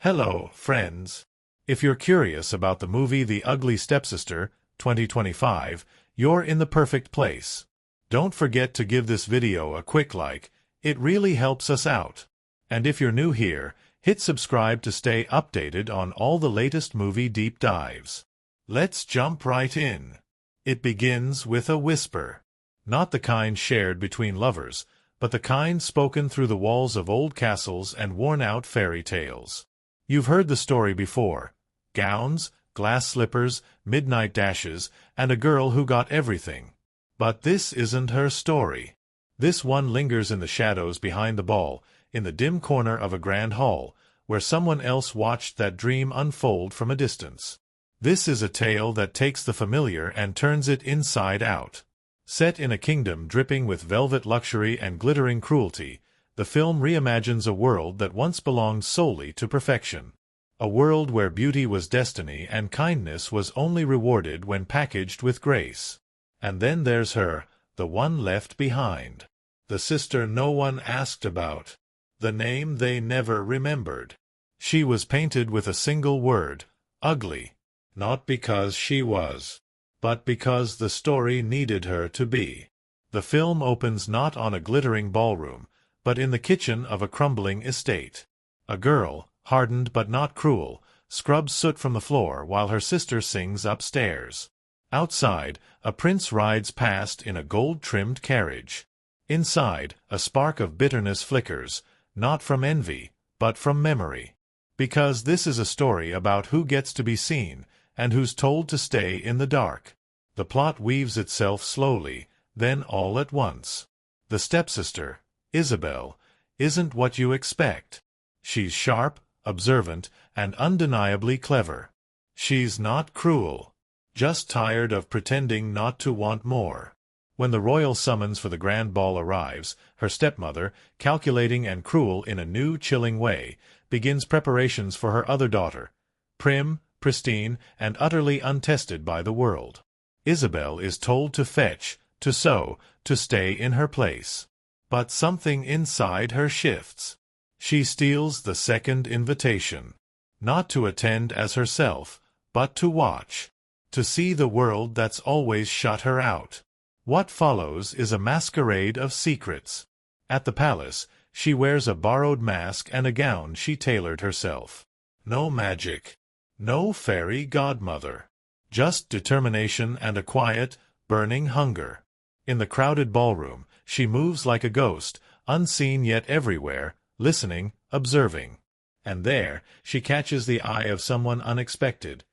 Hello, friends. If you're curious about the movie The Ugly Stepsister, 2025, you're in the perfect place. Don't forget to give this video a quick like, it really helps us out. And if you're new here, hit subscribe to stay updated on all the latest movie deep dives. Let's jump right in. It begins with a whisper. Not the kind shared between lovers, but the kind spoken through the walls of old castles and worn-out fairy tales. You've heard the story before. Gowns, glass slippers, midnight dashes, and a girl who got everything. But this isn't her story. This one lingers in the shadows behind the ball, in the dim corner of a grand hall, where someone else watched that dream unfold from a distance. This is a tale that takes the familiar and turns it inside out. Set in a kingdom dripping with velvet luxury and glittering cruelty, the film reimagines a world that once belonged solely to perfection. A world where beauty was destiny and kindness was only rewarded when packaged with grace. And then there's her, the one left behind. The sister no one asked about. The name they never remembered. She was painted with a single word, ugly. Not because she was, but because the story needed her to be. The film opens not on a glittering ballroom, but in the kitchen of a crumbling estate. A girl, hardened but not cruel, scrubs soot from the floor while her sister sings upstairs. Outside, a prince rides past in a gold-trimmed carriage. Inside, a spark of bitterness flickers, not from envy, but from memory. Because this is a story about who gets to be seen, and who's told to stay in the dark. The plot weaves itself slowly, then all at once. The stepsister, Isabelle, isn't what you expect. She's sharp, observant, and undeniably clever. She's not cruel. Just tired of pretending not to want more. When the royal summons for the grand ball arrives, her stepmother, calculating and cruel in a new, chilling way, begins preparations for her other daughter, prim, pristine, and utterly untested by the world. Isabelle is told to fetch, to sew, to stay in her place. But something inside her shifts. She steals the second invitation. Not to attend as herself, but to watch. To see the world that's always shut her out. What follows is a masquerade of secrets. At the palace, she wears a borrowed mask and a gown she tailored herself. No magic. No fairy godmother. Just determination and a quiet, burning hunger. In the crowded ballroom, she moves like a ghost, unseen yet everywhere, listening, observing. And there, she catches the eye of someone unexpected.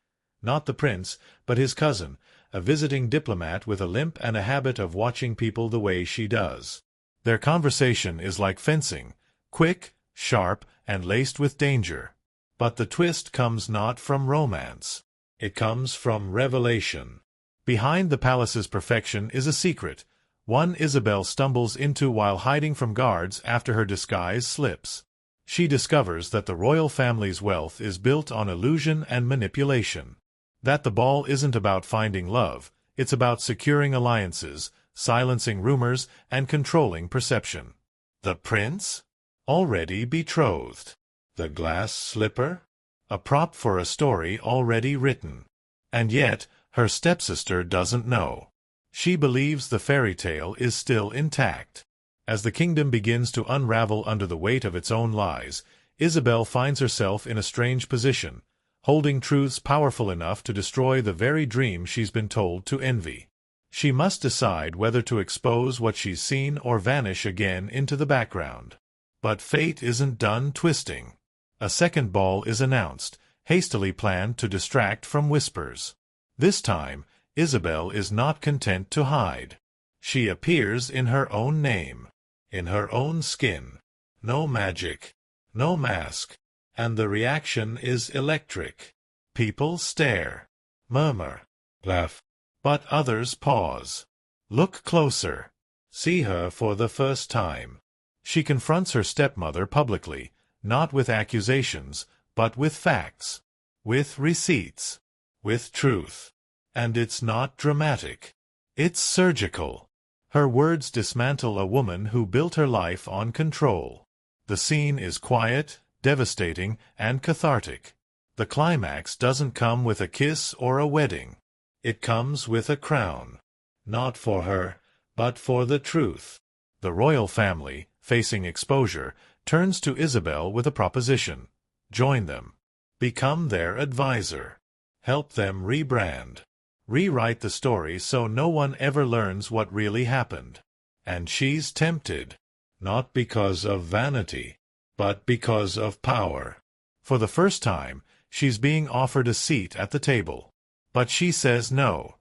Not the prince, but his cousin, a visiting diplomat with a limp and a habit of watching people the way she does. Their conversation is like fencing, quick, sharp, and laced with danger. But the twist comes not from romance. It comes from revelation. Behind the palace's perfection is a secret, one Isabelle stumbles into while hiding from guards after her disguise slips. She discovers that the royal family's wealth is built on illusion and manipulation. That the ball isn't about finding love, it's about securing alliances, silencing rumors, and controlling perception. The prince? Already betrothed. The glass slipper? A prop for a story already written. And yet, her stepsister doesn't know. She believes the fairy tale is still intact. As the kingdom begins to unravel under the weight of its own lies, Isabelle finds herself in a strange position, holding truths powerful enough to destroy the very dream she's been told to envy. She must decide whether to expose what she's seen or vanish again into the background. But fate isn't done twisting. A second ball is announced, hastily planned to distract from whispers. This time, Isabelle is not content to hide. She appears in her own name, in her own skin. No magic, no mask, and the reaction is electric. People stare, murmur, laugh, but others pause. Look closer. See her for the first time. She confronts her stepmother publicly, not with accusations, but with facts, with receipts, with truth. And it's not dramatic. It's surgical. Her words dismantle a woman who built her life on control. The scene is quiet, devastating, and cathartic. The climax doesn't come with a kiss or a wedding. It comes with a crown. Not for her, but for the truth. The royal family, facing exposure, turns to Isabelle with a proposition. Join them. Become their advisor. Help them rebrand. Rewrite the story so no one ever learns what really happened. And she's tempted. Not because of vanity, but because of power. For the first time, she's being offered a seat at the table. But she says no.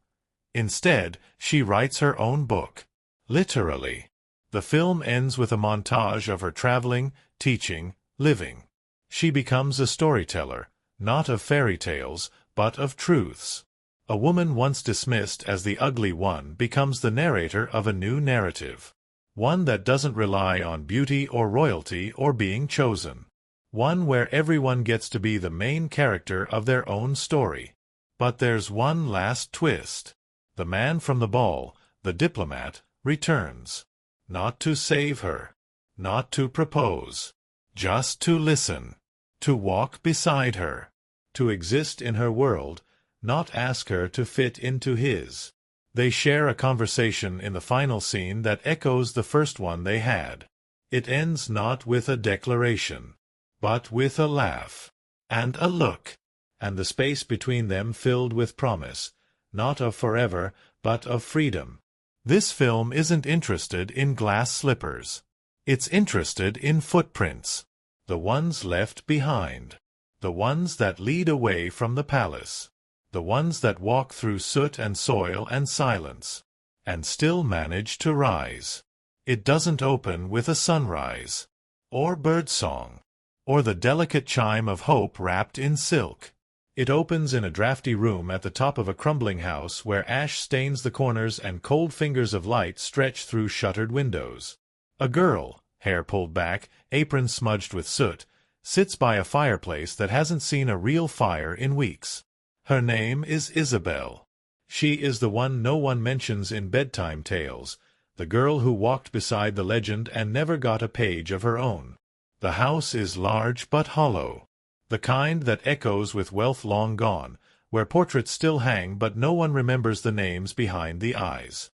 Instead, she writes her own book. Literally. The film ends with a montage of her traveling, teaching, living. She becomes a storyteller, not of fairy tales, but of truths. A woman once dismissed as the ugly one becomes the narrator of a new narrative. One that doesn't rely on beauty or royalty or being chosen. One where everyone gets to be the main character of their own story. But there's one last twist. The man from the ball, the diplomat, returns. Not to save her. Not to propose. Just to listen. To walk beside her. To exist in her world, not ask her to fit into his. They share a conversation in the final scene that echoes the first one they had. It ends not with a declaration, but with a laugh, and a look, and the space between them filled with promise, not of forever, but of freedom. This film isn't interested in glass slippers. It's interested in footprints. The ones left behind. The ones that lead away from the palace. The ones that walk through soot and soil and silence, and still manage to rise. It doesn't open with a sunrise, or birdsong, or the delicate chime of hope wrapped in silk. It opens in a drafty room at the top of a crumbling house where ash stains the corners and cold fingers of light stretch through shuttered windows. A girl, hair pulled back, apron smudged with soot, sits by a fireplace that hasn't seen a real fire in weeks. Her name is Isabelle. She is the one no one mentions in bedtime tales, the girl who walked beside the legend and never got a page of her own. The house is large but hollow, the kind that echoes with wealth long gone, where portraits still hang but no one remembers the names behind the eyes.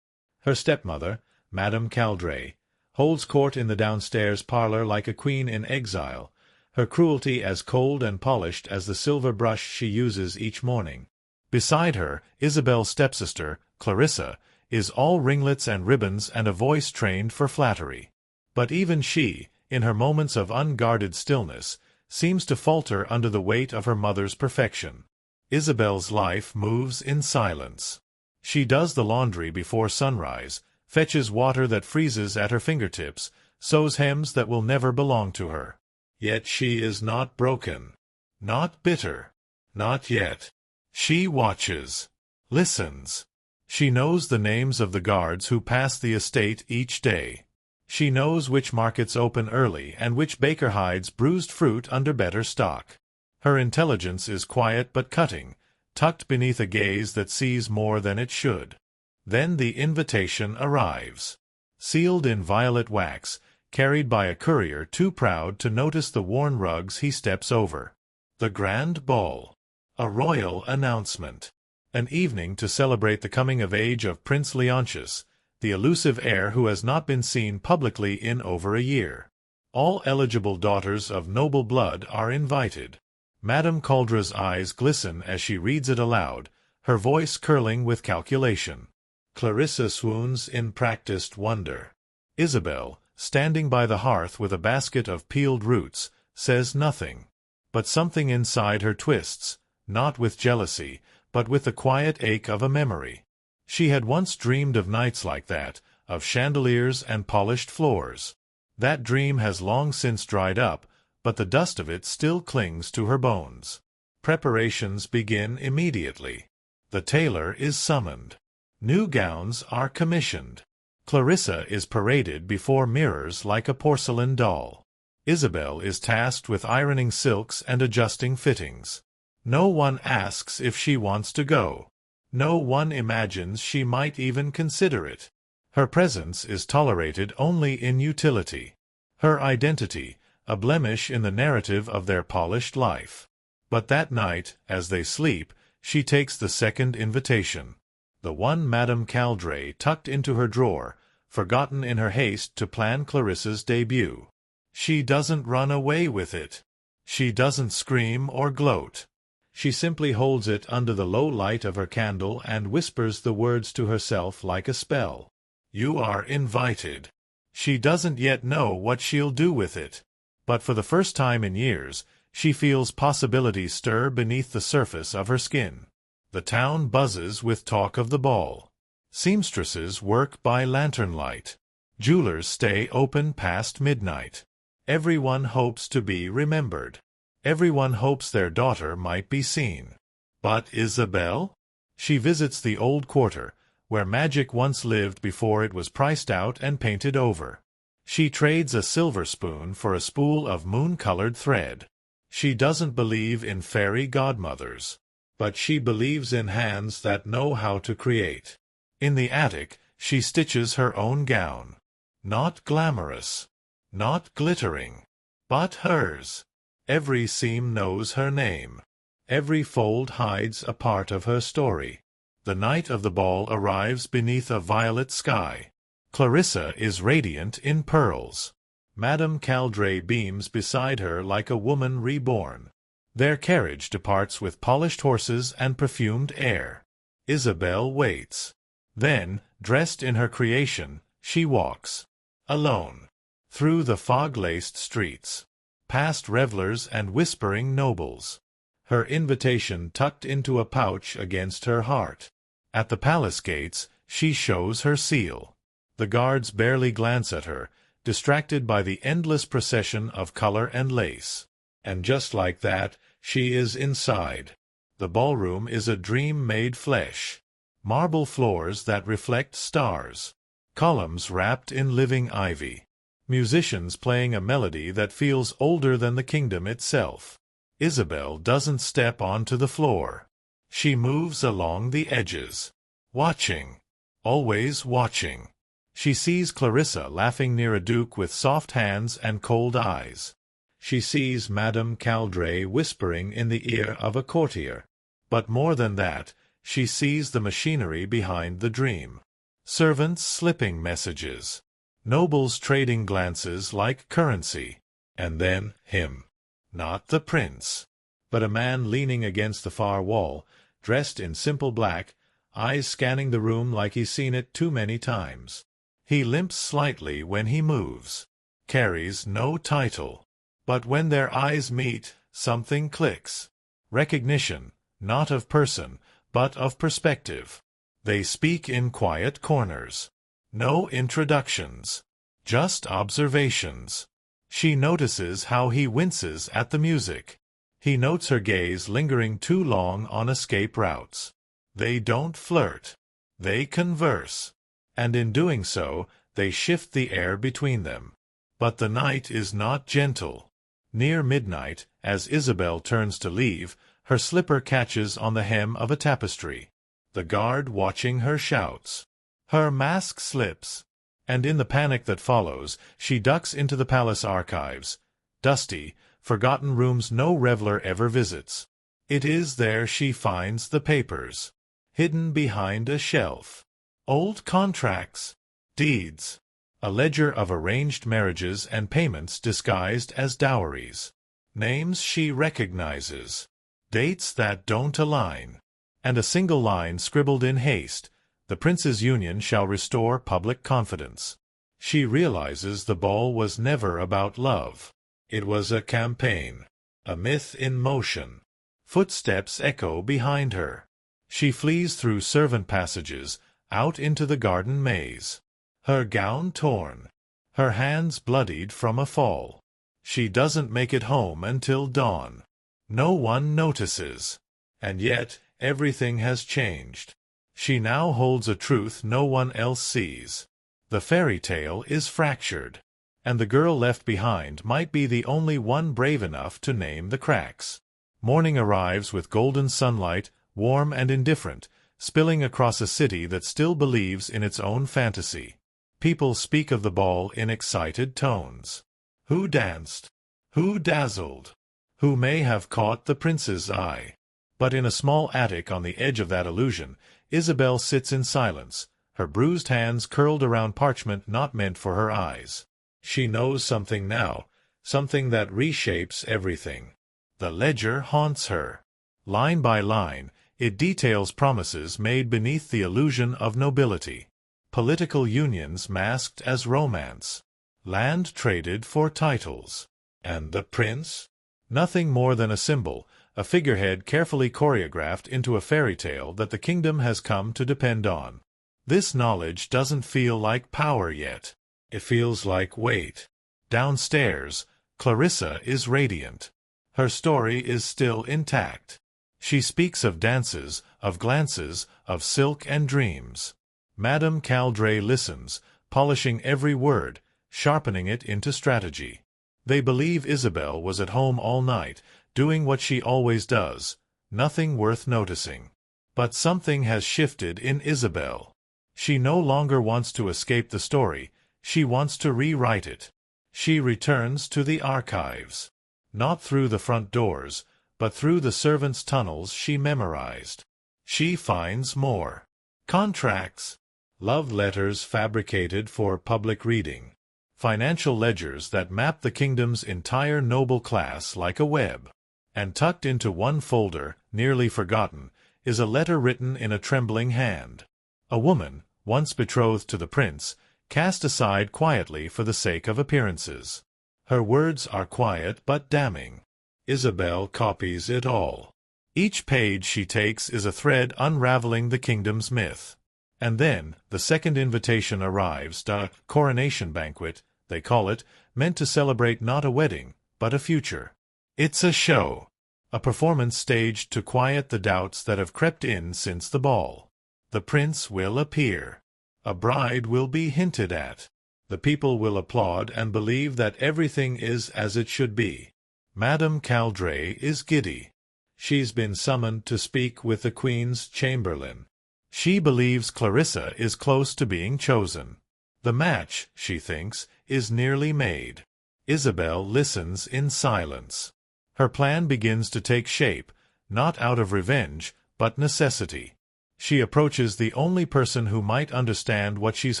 Her stepmother, Madame Caldray, holds court in the downstairs parlor like a queen in exile, her cruelty as cold and polished as the silver brush she uses each morning. Beside her, Isabelle's stepsister, Clarissa, is all ringlets and ribbons and a voice trained for flattery. But even she, in her moments of unguarded stillness, seems to falter under the weight of her mother's perfection. Isabelle's life moves in silence. She does the laundry before sunrise, fetches water that freezes at her fingertips, sews hems that will never belong to her. Yet she is not broken, not bitter, not yet. She watches, listens. She knows the names of the guards who pass the estate each day. She knows which markets open early and which baker hides bruised fruit under better stock. Her intelligence is quiet but cutting, tucked beneath a gaze that sees more than it should. Then the invitation arrives. Sealed in violet wax, carried by a courier too proud to notice the worn rugs he steps over. The grand ball. A royal announcement. An evening to celebrate the coming of age of Prince Leontius, the elusive heir who has not been seen publicly in over a year. All eligible daughters of noble blood are invited. Madame Caldra's eyes glisten as she reads it aloud, her voice curling with calculation. Clarissa swoons in practiced wonder. Isabelle, standing by the hearth with a basket of peeled roots, says nothing. But something inside her twists, not with jealousy, but with the quiet ache of a memory. She had once dreamed of nights like that, of chandeliers and polished floors. That dream has long since dried up, but the dust of it still clings to her bones. Preparations begin immediately. The tailor is summoned. New gowns are commissioned. Clarissa is paraded before mirrors like a porcelain doll. Isabelle is tasked with ironing silks and adjusting fittings. No one asks if she wants to go. No one imagines she might even consider it. Her presence is tolerated only in utility. Her identity, a blemish in the narrative of their polished life. But that night, as they sleep, she takes the second invitation. The one Madame Caldray tucked into her drawer, forgotten in her haste to plan Clarissa's debut. She doesn't run away with it. She doesn't scream or gloat. She simply holds it under the low light of her candle and whispers the words to herself like a spell. You are invited. She doesn't yet know what she'll do with it. But for the first time in years, she feels possibilities stir beneath the surface of her skin. The town buzzes with talk of the ball. Seamstresses work by lantern light. Jewelers stay open past midnight. Everyone hopes to be remembered. Everyone hopes their daughter might be seen. But Isabelle? She visits the old quarter, where magic once lived before it was priced out and painted over. She trades a silver spoon for a spool of moon-colored thread. She doesn't believe in fairy godmothers, but she believes in hands that know how to create. In the attic, she stitches her own gown. Not glamorous, not glittering, but hers. Every seam knows her name. Every fold hides a part of her story. The night of the ball arrives beneath a violet sky. Clarissa is radiant in pearls. Madame Caldray beams beside her like a woman reborn. Their carriage departs with polished horses and perfumed air. Isabelle waits. Then, dressed in her creation, she walks, alone, through the fog-laced streets, past revelers and whispering nobles, her invitation tucked into a pouch against her heart. At the palace gates, she shows her seal. The guards barely glance at her, distracted by the endless procession of color and lace. And just like that, she is inside. The ballroom is a dream made flesh. Marble floors that reflect stars. Columns wrapped in living ivy. Musicians playing a melody that feels older than the kingdom itself. Isabelle doesn't step onto the floor. She moves along the edges. Watching. Always watching. She sees Clarissa laughing near a duke with soft hands and cold eyes. She sees Madame Caldray whispering in the ear of a courtier. But more than that, she sees the machinery behind the dream. Servants slipping messages. Nobles trading glances like currency. And then him. Not the prince, but a man leaning against the far wall, dressed in simple black, eyes scanning the room like he's seen it too many times. He limps slightly when he moves. Carries no title. But when their eyes meet, something clicks. Recognition, not of person, but of perspective. They speak in quiet corners. No introductions. Just observations. She notices how he winces at the music. He notes her gaze lingering too long on escape routes. They don't flirt. They converse. And in doing so, they shift the air between them. But the night is not gentle. Near midnight, as Isabelle turns to leave, her slipper catches on the hem of a tapestry. The guard watching her shouts. Her mask slips. And in the panic that follows, she ducks into the palace archives. Dusty, forgotten rooms no reveler ever visits. It is there she finds the papers. Hidden behind a shelf. Old contracts. Deeds. A ledger of arranged marriages and payments disguised as dowries. Names she recognizes. Dates that don't align. And a single line scribbled in haste. The prince's union shall restore public confidence. She realizes the ball was never about love. It was a campaign. A myth in motion. Footsteps echo behind her. She flees through servant passages, out into the garden maze. Her gown torn. Her hands bloodied from a fall. She doesn't make it home until dawn. No one notices. And yet, everything has changed. She now holds a truth no one else sees. The fairy tale is fractured. And the girl left behind might be the only one brave enough to name the cracks. Morning arrives with golden sunlight, warm and indifferent, spilling across a city that still believes in its own fantasy. People speak of the ball in excited tones. Who danced? Who dazzled? Who may have caught the prince's eye? But in a small attic on the edge of that illusion, Isabelle sits in silence, her bruised hands curled around parchment not meant for her eyes. She knows something now, something that reshapes everything. The ledger haunts her. Line by line, it details promises made beneath the illusion of nobility. Political unions masked as romance. Land traded for titles. And the prince? Nothing more than a symbol, a figurehead carefully choreographed into a fairy tale that the kingdom has come to depend on. This knowledge doesn't feel like power yet. It feels like weight. Downstairs, Clarissa is radiant. Her story is still intact. She speaks of dances, of glances, of silk and dreams. Madame Caldray listens, polishing every word, sharpening it into strategy. They believe Isabelle was at home all night, doing what she always does, nothing worth noticing. But something has shifted in Isabelle. She no longer wants to escape the story, she wants to rewrite it. She returns to the archives. Not through the front doors, but through the servants' tunnels she memorized. She finds more. Contracts. Love letters fabricated for public reading. Financial ledgers that map the kingdom's entire noble class like a web. And tucked into one folder, nearly forgotten, is a letter written in a trembling hand. A woman, once betrothed to the prince, cast aside quietly for the sake of appearances. Her words are quiet but damning. Isabelle copies it all. Each page she takes is a thread unraveling the kingdom's myth. And then, the second invitation arrives, the coronation banquet, they call it, meant to celebrate not a wedding, but a future. It's a show. A performance staged to quiet the doubts that have crept in since the ball. The prince will appear. A bride will be hinted at. The people will applaud and believe that everything is as it should be. Madame Caldray is giddy. She's been summoned to speak with the Queen's chamberlain. She believes Clarissa is close to being chosen. The match, she thinks, is nearly made. Isabelle listens in silence. Her plan begins to take shape, not out of revenge, but necessity. She approaches the only person who might understand what she's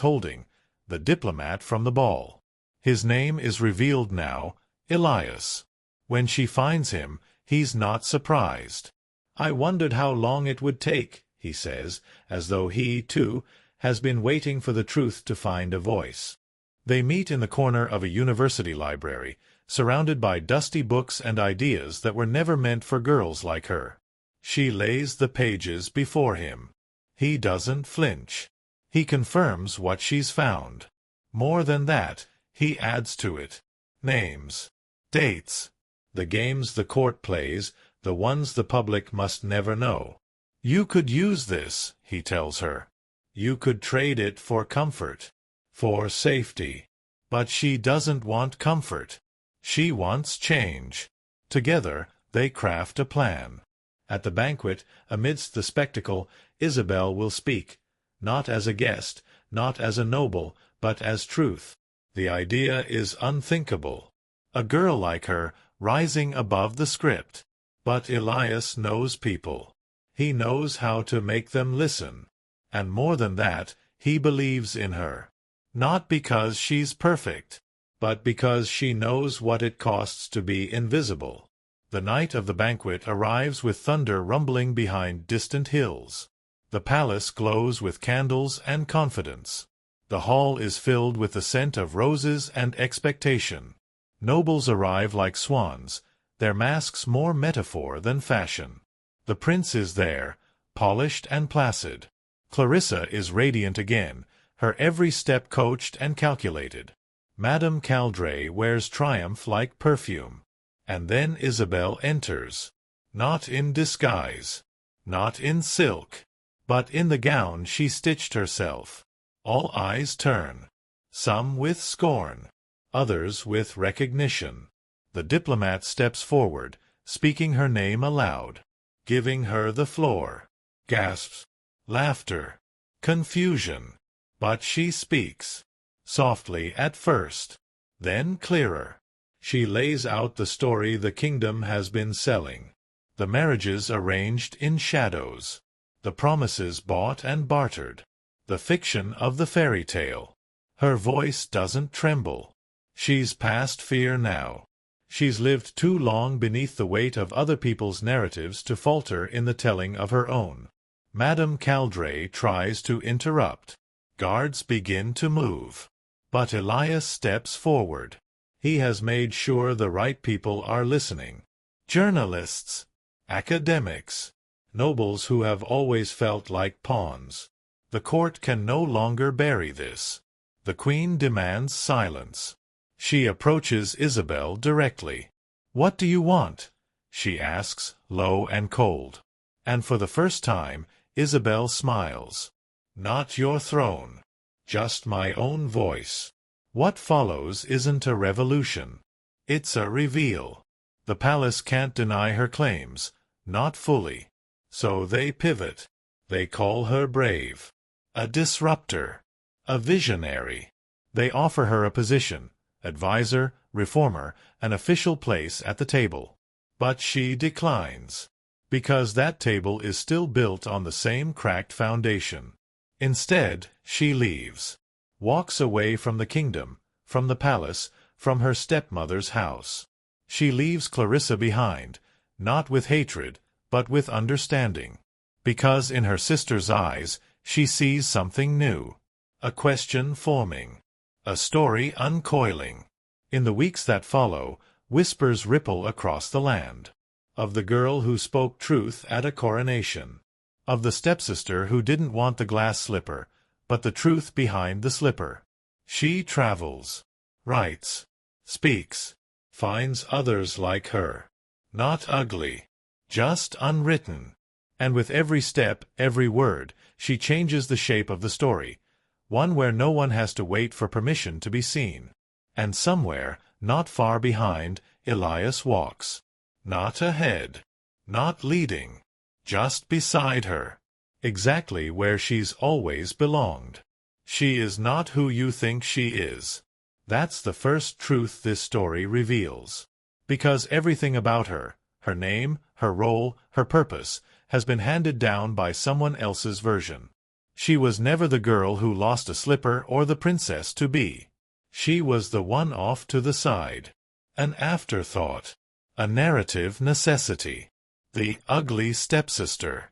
holding, the diplomat from the ball. His name is revealed now, Elias. When she finds him, he's not surprised. "I wondered how long it would take," he says, as though he, too, has been waiting for the truth to find a voice. They meet in the corner of a university library, surrounded by dusty books and ideas that were never meant for girls like her. She lays the pages before him. He doesn't flinch. He confirms what she's found. More than that, he adds to it. Names. Dates. The games the court plays, the ones the public must never know. "You could use this," he tells her. "You could trade it for comfort. For safety." But she doesn't want comfort. She wants change. Together, they craft a plan. At the banquet, amidst the spectacle, Isabelle will speak, not as a guest, not as a noble, but as truth. The idea is unthinkable. A girl like her, rising above the script. But Elias knows people. He knows how to make them listen. And more than that, he believes in her. Not because she's perfect, but because she knows what it costs to be invisible. The night of the banquet arrives with thunder rumbling behind distant hills. The palace glows with candles and confidence. The hall is filled with the scent of roses and expectation. Nobles arrive like swans, their masks more metaphor than fashion. The prince is there, polished and placid. Clarissa is radiant again, her every step coached and calculated. Madame Caldray wears triumph like perfume. And then Isabelle enters. Not in disguise. Not in silk. But in the gown she stitched herself. All eyes turn. Some with scorn. Others with recognition. The diplomat steps forward, speaking her name aloud. Giving her the floor. Gasps. Laughter. Confusion. But she speaks. Softly at first. Then clearer. She lays out the story the kingdom has been selling. The marriages arranged in shadows. The promises bought and bartered. The fiction of the fairy tale. Her voice doesn't tremble. She's past fear now. She's lived too long beneath the weight of other people's narratives to falter in the telling of her own. Madame Caldray tries to interrupt. Guards begin to move. But Elias steps forward. He has made sure the right people are listening. Journalists, academics, nobles who have always felt like pawns. The court can no longer bury this. The queen demands silence. She approaches Isabelle directly. "What do you want?" she asks, low and cold. And for the first time, Isabelle smiles. "Not your throne. Just my own voice." What follows isn't a revolution. It's a reveal. The palace can't deny her claims, not fully. So they pivot. They call her brave. A disruptor. A visionary. They offer her a position, advisor, reformer, an official place at the table. But she declines. Because that table is still built on the same cracked foundation. Instead, she leaves. Walks away from the kingdom, from the palace, from her stepmother's house. She leaves Clarissa behind, not with hatred, but with understanding. Because in her sister's eyes, she sees something new. A question forming. A story uncoiling. In the weeks that follow, whispers ripple across the land. Of the girl who spoke truth at a coronation. Of the stepsister who didn't want the glass slipper, but the truth behind the slipper. She travels, writes, speaks, finds others like her. Not ugly, just unwritten. And with every step, every word, she changes the shape of the story, one where no one has to wait for permission to be seen. And somewhere, not far behind, Elias walks. Not ahead, not leading, just beside her. Exactly where she's always belonged. She is not who you think she is. That's the first truth this story reveals. Because everything about her, her name, her role, her purpose, has been handed down by someone else's version. She was never the girl who lost a slipper or the princess to be. She was the one off to the side. An afterthought. A narrative necessity. The ugly stepsister.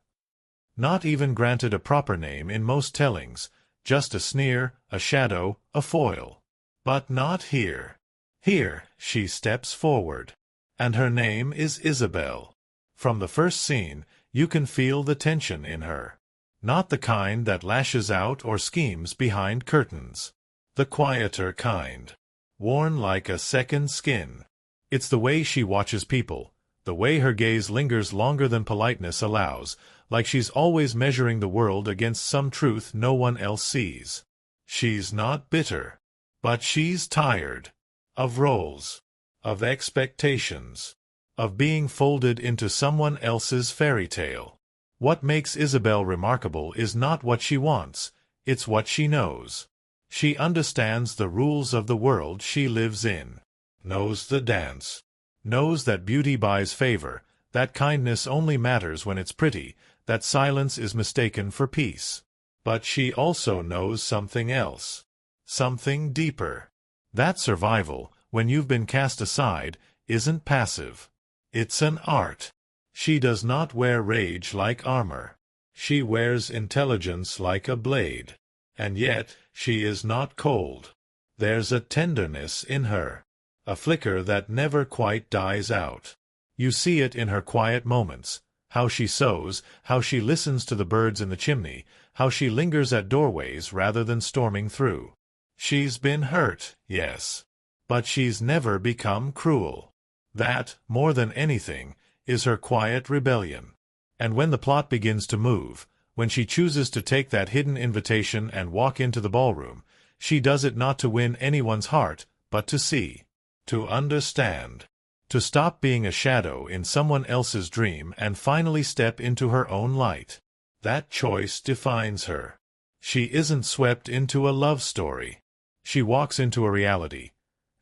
Not even granted a proper name in most tellings, just a sneer, a shadow, a foil. But not here. Here, she steps forward. And her name is Isabelle. From the first scene, you can feel the tension in her. Not the kind that lashes out or schemes behind curtains. The quieter kind. Worn like a second skin. It's the way she watches people, the way her gaze lingers longer than politeness allows, like she's always measuring the world against some truth no one else sees. She's not bitter. But she's tired. Of roles. Of expectations. Of being folded into someone else's fairy tale. What makes Isabelle remarkable is not what she wants, it's what she knows. She understands the rules of the world she lives in. Knows the dance. Knows that beauty buys favor, that kindness only matters when it's pretty, that silence is mistaken for peace. But she also knows something else. Something deeper. That survival, when you've been cast aside, isn't passive. It's an art. She does not wear rage like armor. She wears intelligence like a blade. And yet, she is not cold. There's a tenderness in her. A flicker that never quite dies out. You see it in her quiet moments. How she sews, how she listens to the birds in the chimney, how she lingers at doorways rather than storming through. She's been hurt, yes. But she's never become cruel. That, more than anything, is her quiet rebellion. And when the plot begins to move, when she chooses to take that hidden invitation and walk into the ballroom, she does it not to win anyone's heart, but to see. To understand. To stop being a shadow in someone else's dream and finally step into her own light. That choice defines her. She isn't swept into a love story. She walks into a reality.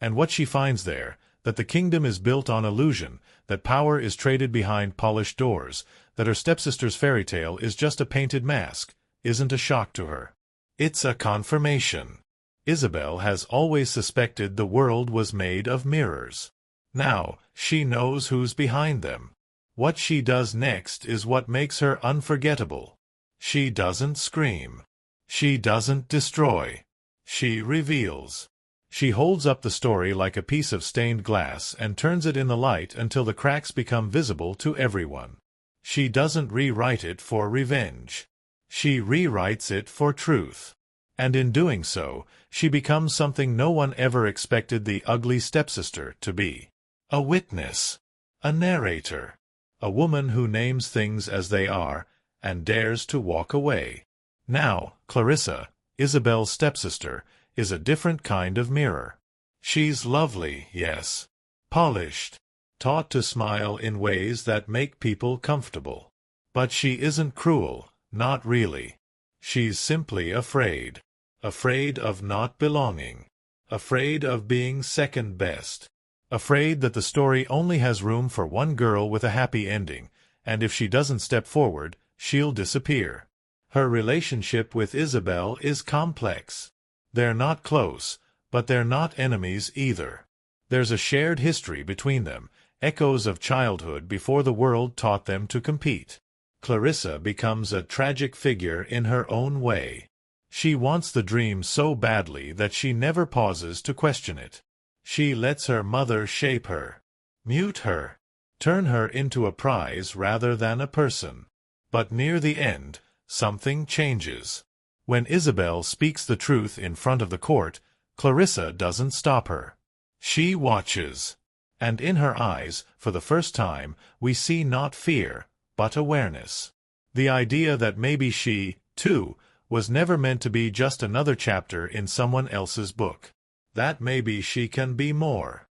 And what she finds there, that the kingdom is built on illusion, that power is traded behind polished doors, that her stepsister's fairy tale is just a painted mask, isn't a shock to her. It's a confirmation. Isabelle has always suspected the world was made of mirrors. Now, she knows who's behind them. What she does next is what makes her unforgettable. She doesn't scream. She doesn't destroy. She reveals. She holds up the story like a piece of stained glass and turns it in the light until the cracks become visible to everyone. She doesn't rewrite it for revenge. She rewrites it for truth. And in doing so, she becomes something no one ever expected the ugly stepsister to be. A witness. A narrator. A woman who names things as they are and dares to walk away. Now, Clarissa, Isabelle's stepsister, is a different kind of mirror. She's lovely, yes. Polished. Taught to smile in ways that make people comfortable. But she isn't cruel, not really. She's simply afraid. Afraid of not belonging. Afraid of being second best. Afraid that the story only has room for one girl with a happy ending, and if she doesn't step forward, she'll disappear. Her relationship with Isabelle is complex. They're not close, but they're not enemies either. There's a shared history between them, echoes of childhood before the world taught them to compete. Clarissa becomes a tragic figure in her own way. She wants the dream so badly that she never pauses to question it. She lets her mother shape her, mute her, turn her into a prize rather than a person. But near the end, something changes. When Isabelle speaks the truth in front of the court, Clarissa doesn't stop her. She watches. And in her eyes, for the first time, we see not fear, but awareness. The idea that maybe she, too, was never meant to be just another chapter in someone else's book. That maybe she can be more.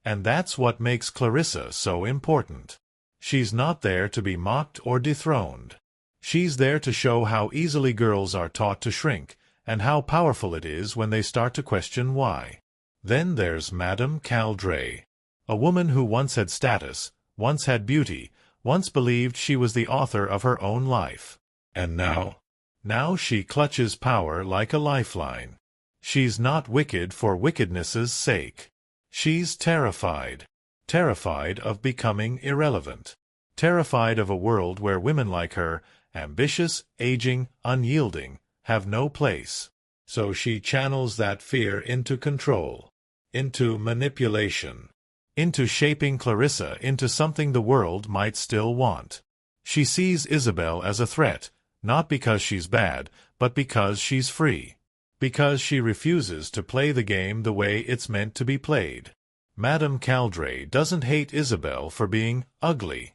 And that's what makes Clarissa so important. She's not there to be mocked or dethroned. She's there to show how easily girls are taught to shrink, and how powerful it is when they start to question why. Then there's Madame Caldray. A woman who once had status, once had beauty, once believed she was the author of her own life. And now? Now she clutches power like a lifeline. She's not wicked for wickedness' sake. She's terrified. Terrified of becoming irrelevant. Terrified of a world where women like her, ambitious, aging, unyielding, have no place. So she channels that fear into control, into manipulation, into shaping Clarissa into something the world might still want. She sees Isabelle as a threat, not because she's bad, but because she's free. Because she refuses to play the game the way it's meant to be played. Madame Caldray doesn't hate Isabelle for being ugly.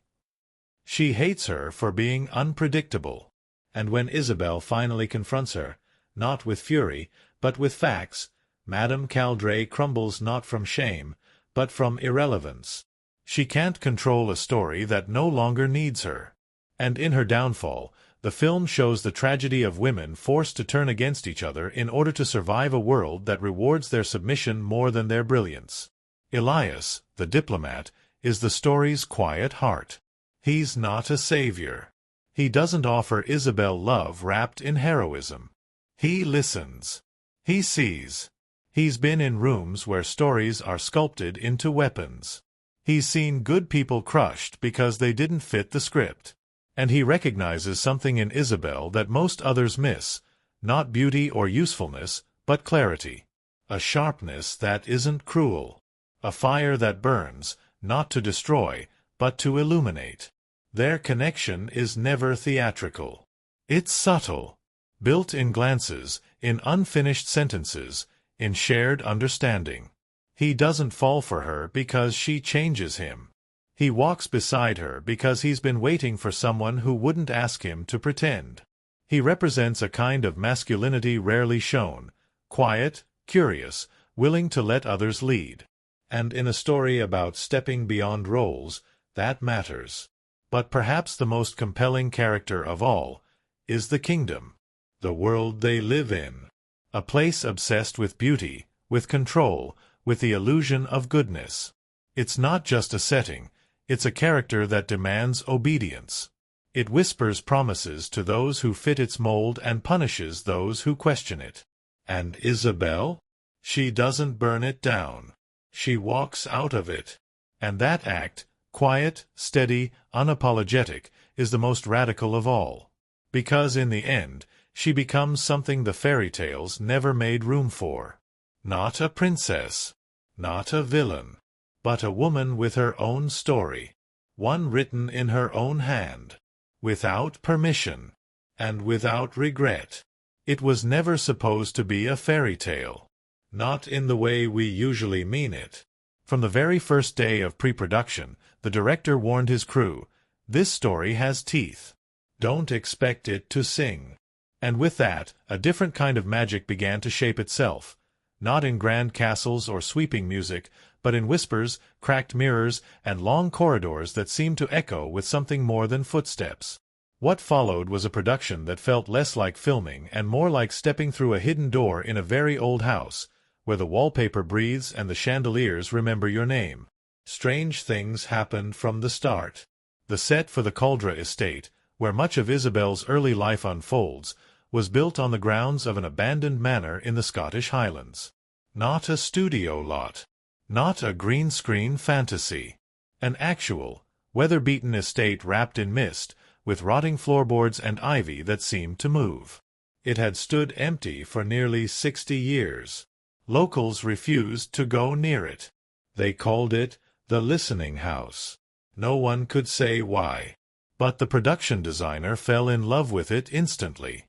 She hates her for being unpredictable. And when Isabelle finally confronts her, not with fury, but with facts, Madame Caldray crumbles not from shame, but from irrelevance. She can't control a story that no longer needs her. And in her downfall, the film shows the tragedy of women forced to turn against each other in order to survive a world that rewards their submission more than their brilliance. Elias, the diplomat, is the story's quiet heart. He's not a savior. He doesn't offer Isabelle love wrapped in heroism. He listens. He sees. He's been in rooms where stories are sculpted into weapons. He's seen good people crushed because they didn't fit the script. And he recognizes something in Isabelle that most others miss, not beauty or usefulness, but clarity. A sharpness that isn't cruel. A fire that burns, not to destroy, but to illuminate. Their connection is never theatrical. It's subtle. Built in glances, in unfinished sentences, in shared understanding. He doesn't fall for her because she changes him. He walks beside her because he's been waiting for someone who wouldn't ask him to pretend. He represents a kind of masculinity rarely shown, quiet, curious, willing to let others lead. And in a story about stepping beyond roles, that matters. But perhaps the most compelling character of all is the kingdom, the world they live in. A place obsessed with beauty, with control, with the illusion of goodness. It's not just a setting, it's a character that demands obedience. It whispers promises to those who fit its mold and punishes those who question it. And Isabelle? She doesn't burn it down. She walks out of it. And that act, quiet, steady, unapologetic, is the most radical of all. Because in the end, she becomes something the fairy tales never made room for. Not a princess. Not a villain. But a woman with her own story. One written in her own hand. Without permission. And without regret. It was never supposed to be a fairy tale. Not in the way we usually mean it. From the very first day of pre-production, the director warned his crew, "This story has teeth. Don't expect it to sing." And with that, a different kind of magic began to shape itself, not in grand castles or sweeping music, but in whispers, cracked mirrors, and long corridors that seemed to echo with something more than footsteps. What followed was a production that felt less like filming and more like stepping through a hidden door in a very old house, where the wallpaper breathes and the chandeliers remember your name. Strange things happened from the start. The set for the Caldra estate, where much of Isabelle's early life unfolds, was built on the grounds of an abandoned manor in the Scottish Highlands. Not a studio lot. Not a green screen fantasy. An actual, weather-beaten estate wrapped in mist, with rotting floorboards and ivy that seemed to move. It had stood empty for nearly 60 years. Locals refused to go near it. They called it the Listening House. No one could say why. But the production designer fell in love with it instantly.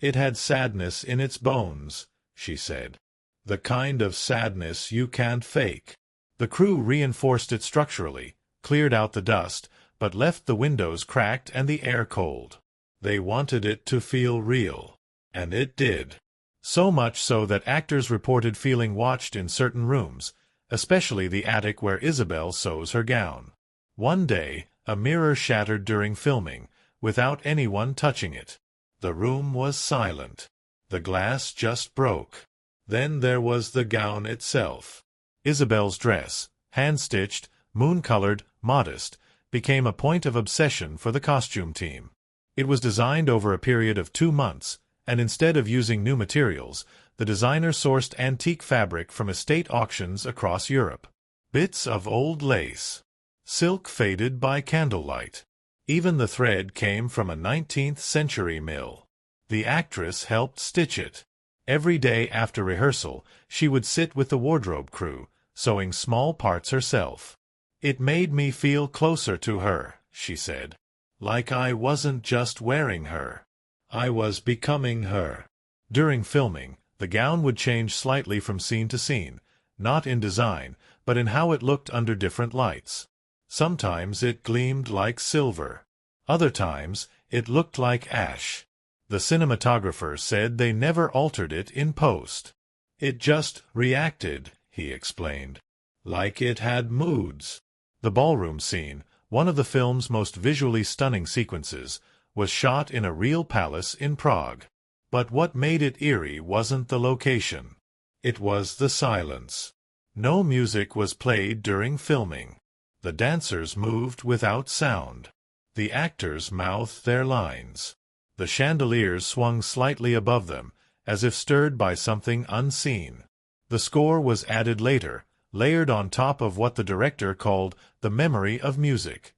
It had sadness in its bones, she said. The kind of sadness you can't fake. The crew reinforced it structurally, cleared out the dust, but left the windows cracked and the air cold. They wanted it to feel real. And it did. So much so that actors reported feeling watched in certain rooms, especially the attic where Isabelle sews her gown. One day, a mirror shattered during filming, without anyone touching it. The room was silent. The glass just broke. Then there was the gown itself. Isabelle's dress, hand-stitched, moon-colored, modest, became a point of obsession for the costume team. It was designed over a period of 2 months, and instead of using new materials, the designer sourced antique fabric from estate auctions across Europe. Bits of old lace. Silk faded by candlelight. Even the thread came from a 19th-century mill. The actress helped stitch it. Every day after rehearsal, she would sit with the wardrobe crew, sewing small parts herself. "It made me feel closer to her," she said. "Like I wasn't just wearing her. I was becoming her." During filming, the gown would change slightly from scene to scene, not in design, but in how it looked under different lights. Sometimes it gleamed like silver. Other times, it looked like ash. The cinematographer said they never altered it in post. "It just reacted," he explained. "Like it had moods." The ballroom scene, one of the film's most visually stunning sequences, was shot in a real palace in Prague. But what made it eerie wasn't the location. It was the silence. No music was played during filming. The dancers moved without sound. The actors mouthed their lines. The chandeliers swung slightly above them, as if stirred by something unseen. The score was added later, layered on top of what the director called the memory of music.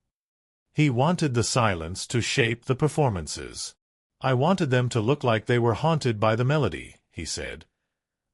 He wanted the silence to shape the performances. "I wanted them to look like they were haunted by the melody," he said.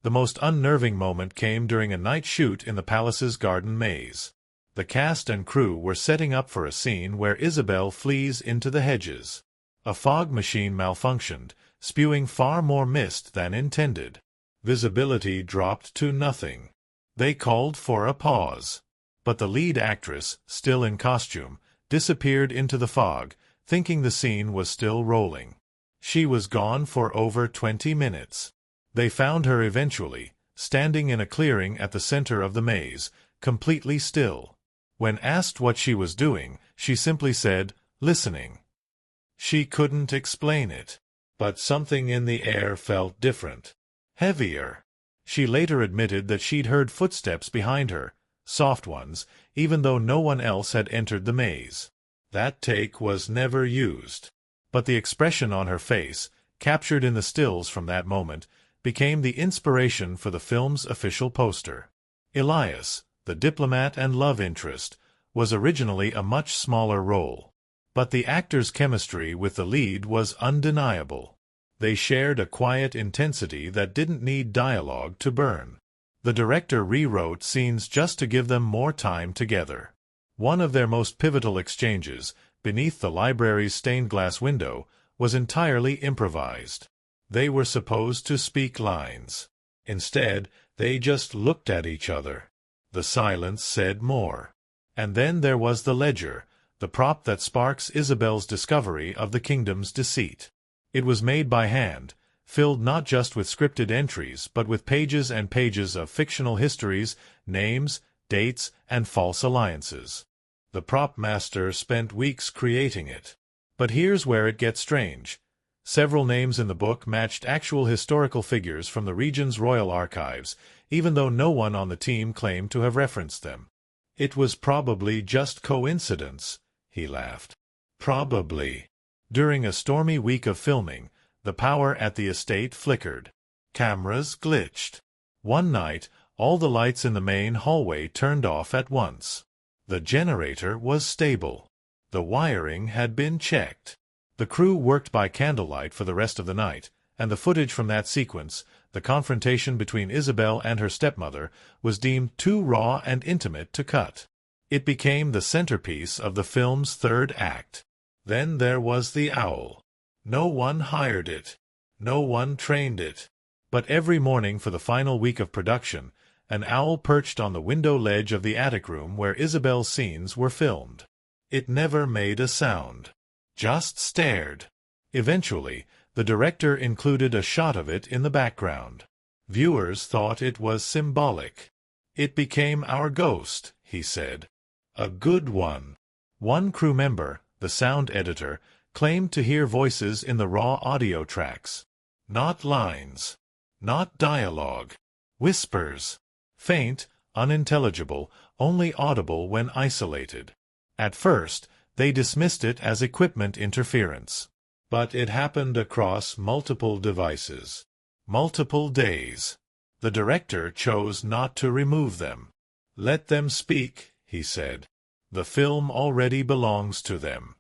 The most unnerving moment came during a night shoot in the palace's garden maze. The cast and crew were setting up for a scene where Isabelle flees into the hedges. A fog machine malfunctioned, spewing far more mist than intended. Visibility dropped to nothing. They called for a pause. But the lead actress, still in costume, disappeared into the fog, thinking the scene was still rolling. She was gone for over 20 minutes. They found her eventually, standing in a clearing at the center of the maze, completely still. When asked what she was doing, she simply said, "Listening." She couldn't explain it. But something in the air felt different. Heavier. She later admitted that she'd heard footsteps behind her, soft ones, even though no one else had entered the maze. That take was never used. But the expression on her face, captured in the stills from that moment, became the inspiration for the film's official poster. Elias, the diplomat and love interest, was originally a much smaller role. But the actor's chemistry with the lead was undeniable. They shared a quiet intensity that didn't need dialogue to burn. The director rewrote scenes just to give them more time together. One of their most pivotal exchanges, beneath the library's stained-glass window, was entirely improvised. They were supposed to speak lines. Instead, they just looked at each other. The silence said more. And then there was the ledger, the prop that sparks Isabelle's discovery of the kingdom's deceit. It was made by hand, filled not just with scripted entries but with pages and pages of fictional histories, names, dates, and false alliances. The prop master spent weeks creating it. But here's where it gets strange. Several names in the book matched actual historical figures from the region's royal archives, even though no one on the team claimed to have referenced them. It was probably just coincidence, he laughed. Probably. During a stormy week of filming, the power at the estate flickered. Cameras glitched. One night, all the lights in the main hallway turned off at once. The generator was stable. The wiring had been checked. The crew worked by candlelight for the rest of the night, and the footage from that sequence, the confrontation between Isabelle and her stepmother, was deemed too raw and intimate to cut. It became the centerpiece of the film's third act. Then there was the owl. No one hired it. No one trained it. But every morning for the final week of production, an owl perched on the window ledge of the attic room where Isabelle's scenes were filmed. It never made a sound. Just stared. Eventually, the director included a shot of it in the background. Viewers thought it was symbolic. "It became our ghost," he said. "A good one." One crew member, the sound editor, claimed to hear voices in the raw audio tracks. Not lines. Not dialogue. Whispers. Faint, unintelligible, only audible when isolated. At first, they dismissed it as equipment interference. But it happened across multiple devices. Multiple days. The director chose not to remove them. "Let them speak," he said. "The film already belongs to them."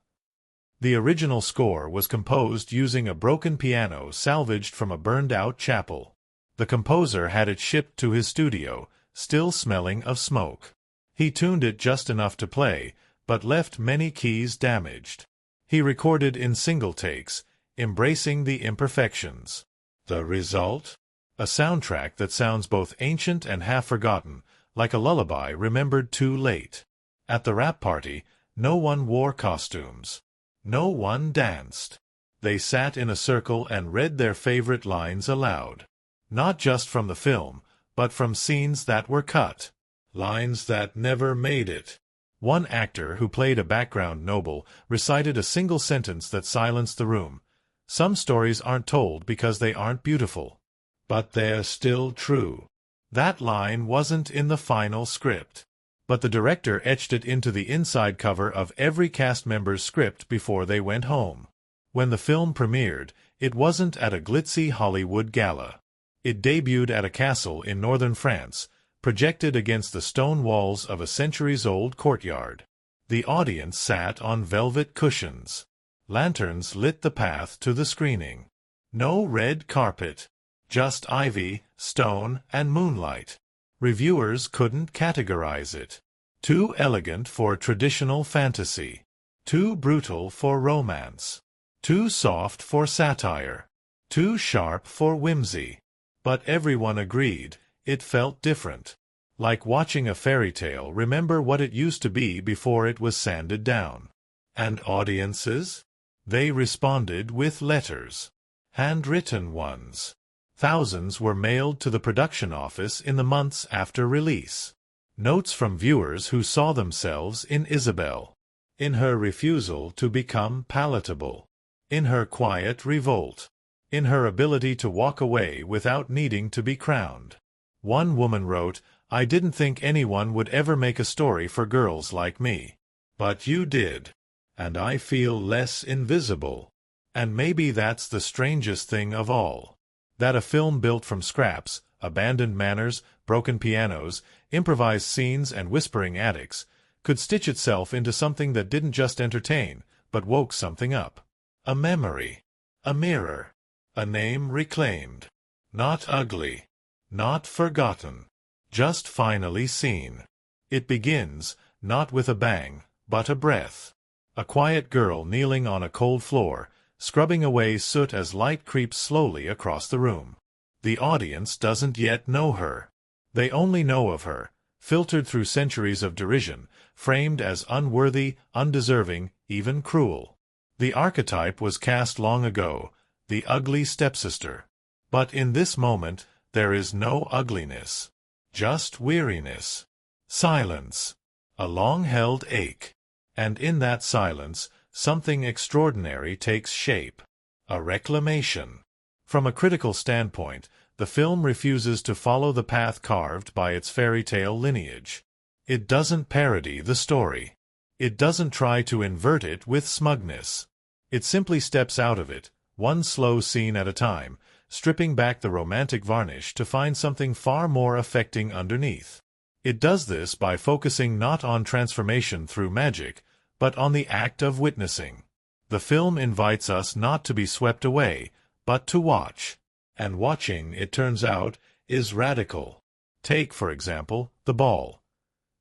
The original score was composed using a broken piano salvaged from a burned-out chapel. The composer had it shipped to his studio, still smelling of smoke. He tuned it just enough to play, but left many keys damaged. He recorded in single takes, embracing the imperfections. The result? A soundtrack that sounds both ancient and half-forgotten, like a lullaby remembered too late. At the wrap party, no one wore costumes. No one danced. They sat in a circle and read their favorite lines aloud. Not just from the film, but from scenes that were cut. Lines that never made it. One actor who played a background noble recited a single sentence that silenced the room. "Some stories aren't told because they aren't beautiful. But they're still true." That line wasn't in the final script. But the director etched it into the inside cover of every cast member's script before they went home. When the film premiered, it wasn't at a glitzy Hollywood gala. It debuted at a castle in northern France, projected against the stone walls of a centuries-old courtyard. The audience sat on velvet cushions. Lanterns lit the path to the screening. No red carpet. Just ivy, stone, and moonlight. Reviewers couldn't categorize it. Too elegant for traditional fantasy. Too brutal for romance. Too soft for satire. Too sharp for whimsy. But everyone agreed, it felt different. Like watching a fairy tale remember what it used to be before it was sanded down. And audiences? They responded with letters. Handwritten ones. Thousands were mailed to the production office in the months after release. Notes from viewers who saw themselves in Isabelle. In her refusal to become palatable. In her quiet revolt. In her ability to walk away without needing to be crowned. One woman wrote, I didn't think anyone would ever make a story for girls like me. But you did. And I feel less invisible. And maybe that's the strangest thing of all. That a film built from scraps, abandoned manners, broken pianos, improvised scenes and whispering attics, could stitch itself into something that didn't just entertain, but woke something up. A memory. A mirror. A name reclaimed. Not ugly. Not forgotten. Just finally seen. It begins, not with a bang, but a breath. A quiet girl kneeling on a cold floor, scrubbing away soot as light creeps slowly across the room. The audience doesn't yet know her. They only know of her, filtered through centuries of derision, framed as unworthy, undeserving, even cruel. The archetype was cast long ago, the ugly stepsister. But in this moment, there is no ugliness. Just weariness. Silence. A long-held ache. And in that silence, something extraordinary takes shape. A reclamation. From a critical standpoint, the film refuses to follow the path carved by its fairy tale lineage. It doesn't parody the story. It doesn't try to invert it with smugness. It simply steps out of it, one slow scene at a time, stripping back the romantic varnish to find something far more affecting underneath. It does this by focusing not on transformation through magic, but on the act of witnessing. The film invites us not to be swept away, but to watch. And watching, it turns out, is radical. Take, for example, the ball.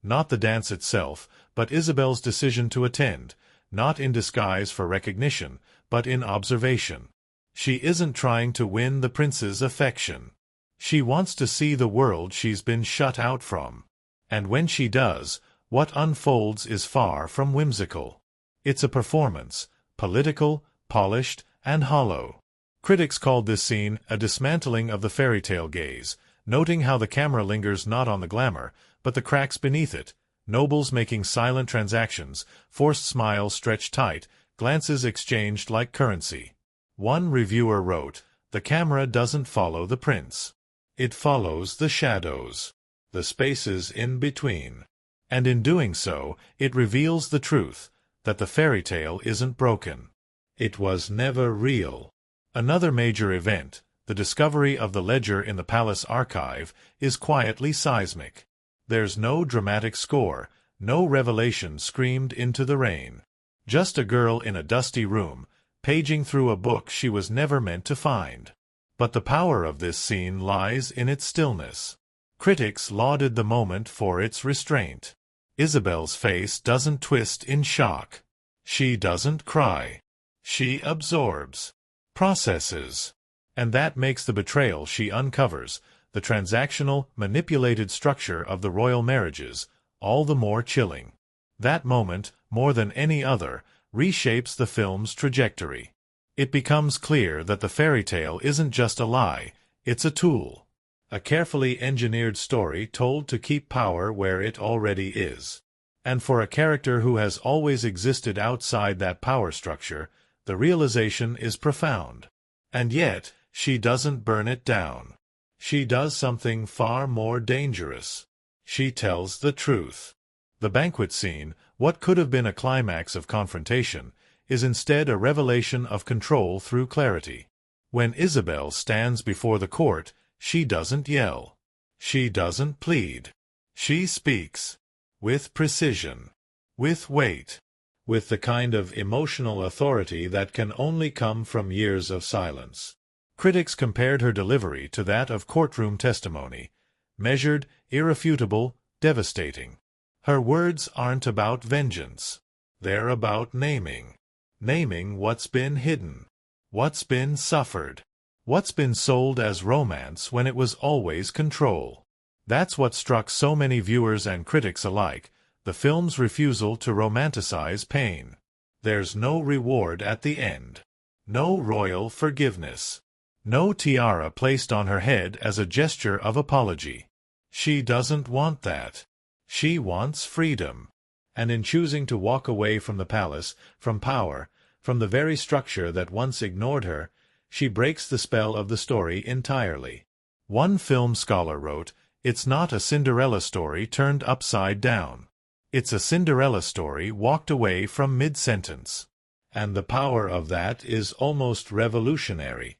Not the dance itself, but Isabelle's decision to attend, not in disguise for recognition, but in observation. She isn't trying to win the prince's affection. She wants to see the world she's been shut out from. And when she does, what unfolds is far from whimsical. It's a performance, political, polished, and hollow. Critics called this scene a dismantling of the fairy tale gaze, noting how the camera lingers not on the glamour, but the cracks beneath it, nobles making silent transactions, forced smiles stretched tight, glances exchanged like currency. One reviewer wrote, "The camera doesn't follow the prince. It follows the shadows, the spaces in between. And in doing so, it reveals the truth, that the fairy tale isn't broken. It was never real." Another major event, the discovery of the ledger in the palace archive, is quietly seismic. There's no dramatic score, no revelation screamed into the rain. Just a girl in a dusty room, paging through a book she was never meant to find. But the power of this scene lies in its stillness. Critics lauded the moment for its restraint. Isabelle's face doesn't twist in shock. She doesn't cry. She absorbs, processes. And that makes the betrayal she uncovers, the transactional, manipulated structure of the royal marriages, all the more chilling. That moment, more than any other, reshapes the film's trajectory. It becomes clear that the fairy tale isn't just a lie, it's a tool. A carefully engineered story told to keep power where it already is. And for a character who has always existed outside that power structure, the realization is profound. And yet, she doesn't burn it down. She does something far more dangerous. She tells the truth. The banquet scene, what could have been a climax of confrontation, is instead a revelation of control through clarity. When Isabelle stands before the court, she doesn't yell. She doesn't plead. She speaks. With precision. With weight. With the kind of emotional authority that can only come from years of silence. Critics compared her delivery to that of courtroom testimony. Measured, irrefutable, devastating. Her words aren't about vengeance. They're about naming. Naming what's been hidden. What's been suffered. What's been sold as romance when it was always control. That's what struck so many viewers and critics alike, the film's refusal to romanticize pain. There's no reward at the end. No royal forgiveness. No tiara placed on her head as a gesture of apology. She doesn't want that. She wants freedom. And in choosing to walk away from the palace, from power, from the very structure that once ignored her, she breaks the spell of the story entirely. One film scholar wrote, It's not a Cinderella story turned upside down. It's a Cinderella story walked away from mid-sentence. And the power of that is almost revolutionary.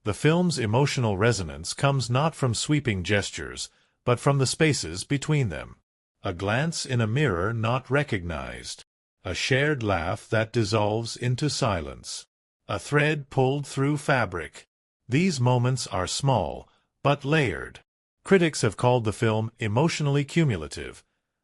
The film's emotional resonance comes not from sweeping gestures, but from the spaces between them. A glance in a mirror not recognized. A shared laugh that dissolves into silence. A thread pulled through fabric. These moments are small, but layered. Critics have called the film emotionally cumulative,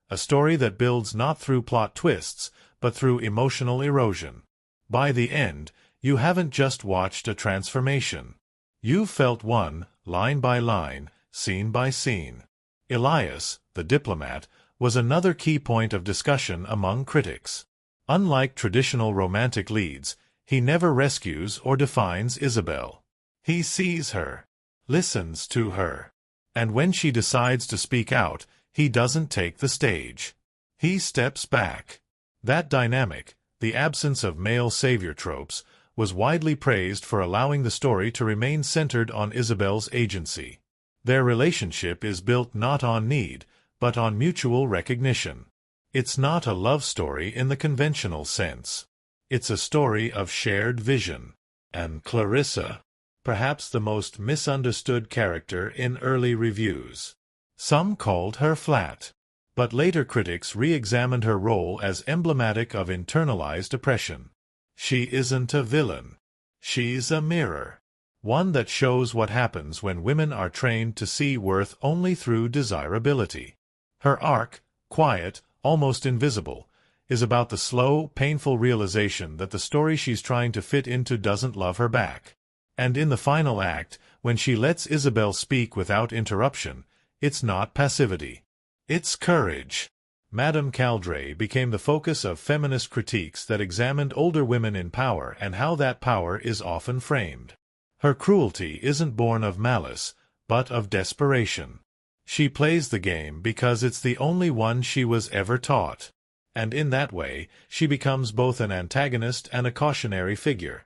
a story that builds not through plot twists, but through emotional erosion. By the end, you haven't just watched a transformation. You've felt one, line by line, scene by scene. Elias, the diplomat, was another key point of discussion among critics. Unlike traditional romantic leads, he never rescues or defines Isabelle. He sees her, listens to her, and when she decides to speak out, he doesn't take the stage. He steps back. That dynamic, the absence of male savior tropes, was widely praised for allowing the story to remain centered on Isabelle's agency. Their relationship is built not on need, but on mutual recognition. It's not a love story in the conventional sense. It's a story of shared vision. And Clarissa, perhaps the most misunderstood character in early reviews. Some called her flat, but later critics re-examined her role as emblematic of internalized oppression. She isn't a villain. She's a mirror. One that shows what happens when women are trained to see worth only through desirability. Her arc, quiet, almost invisible, is about the slow, painful realization that the story she's trying to fit into doesn't love her back. And in the final act, when she lets Isabelle speak without interruption, it's not passivity. It's courage. Madame Caldray became the focus of feminist critiques that examined older women in power and how that power is often framed. Her cruelty isn't born of malice, but of desperation. She plays the game because it's the only one she was ever taught. And in that way, she becomes both an antagonist and a cautionary figure.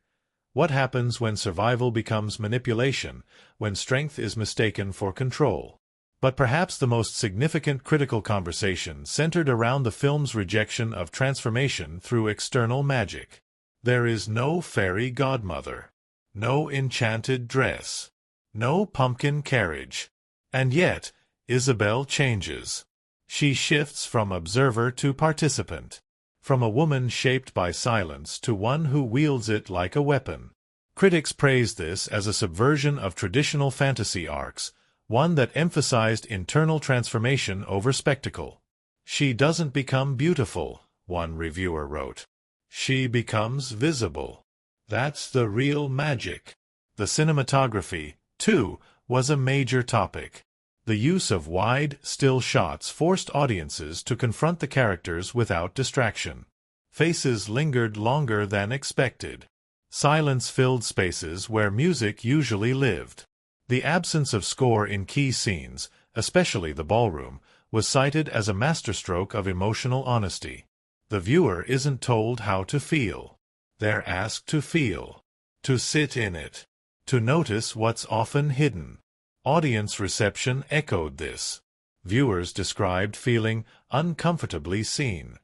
What happens when survival becomes manipulation, when strength is mistaken for control? But perhaps the most significant critical conversation centered around the film's rejection of transformation through external magic. There is no fairy godmother, no enchanted dress, no pumpkin carriage. And yet, Isabelle changes. She shifts from observer to participant, from a woman shaped by silence to one who wields it like a weapon. Critics praise this as a subversion of traditional fantasy arcs, one that emphasized internal transformation over spectacle. She doesn't become beautiful, one reviewer wrote. She becomes visible. That's the real magic. The cinematography, too, was a major topic. The use of wide, still shots forced audiences to confront the characters without distraction. Faces lingered longer than expected. Silence filled spaces where music usually lived. The absence of score in key scenes, especially the ballroom, was cited as a masterstroke of emotional honesty. The viewer isn't told how to feel. They're asked to feel, to sit in it, to notice what's often hidden. Audience reception echoed this. Viewers described feeling uncomfortably seen.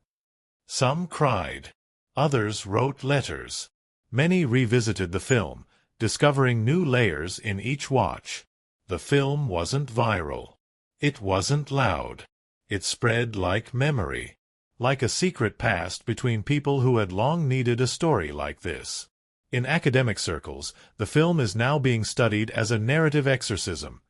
Some cried. Others wrote letters. Many revisited the film, discovering new layers in each watch. The film wasn't viral. It wasn't loud. It spread like memory, like a secret past between people who had long needed a story like this. In academic circles, the film is now being studied as a narrative exorcism,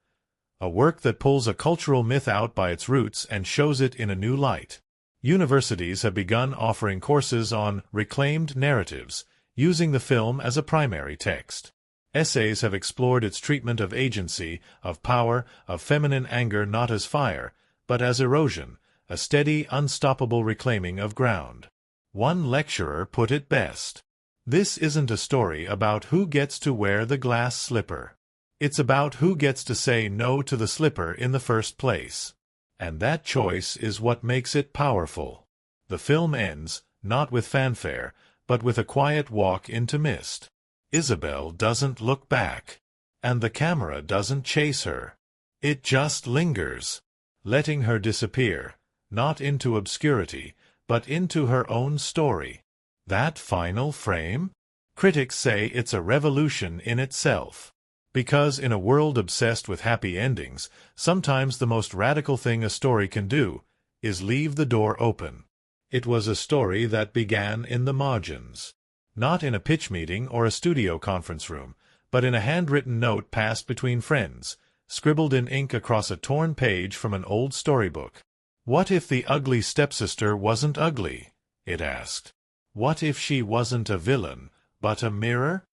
a work that pulls a cultural myth out by its roots and shows it in a new light. Universities have begun offering courses on reclaimed narratives, using the film as a primary text. Essays have explored its treatment of agency, of power, of feminine anger not as fire, but as erosion, a steady, unstoppable reclaiming of ground. One lecturer put it best. This isn't a story about who gets to wear the glass slipper. It's about who gets to say no to the slipper in the first place. And that choice is what makes it powerful. The film ends, not with fanfare, but with a quiet walk into mist. Isabelle doesn't look back. And the camera doesn't chase her. It just lingers, letting her disappear, not into obscurity, but into her own story. That final frame? Critics say it's a revolution in itself. Because in a world obsessed with happy endings, sometimes the most radical thing a story can do is leave the door open. It was a story that began in the margins. Not in a pitch meeting or a studio conference room, but in a handwritten note passed between friends, scribbled in ink across a torn page from an old storybook. What if the ugly stepsister wasn't ugly? It asked. What if she wasn't a villain, but a mirror?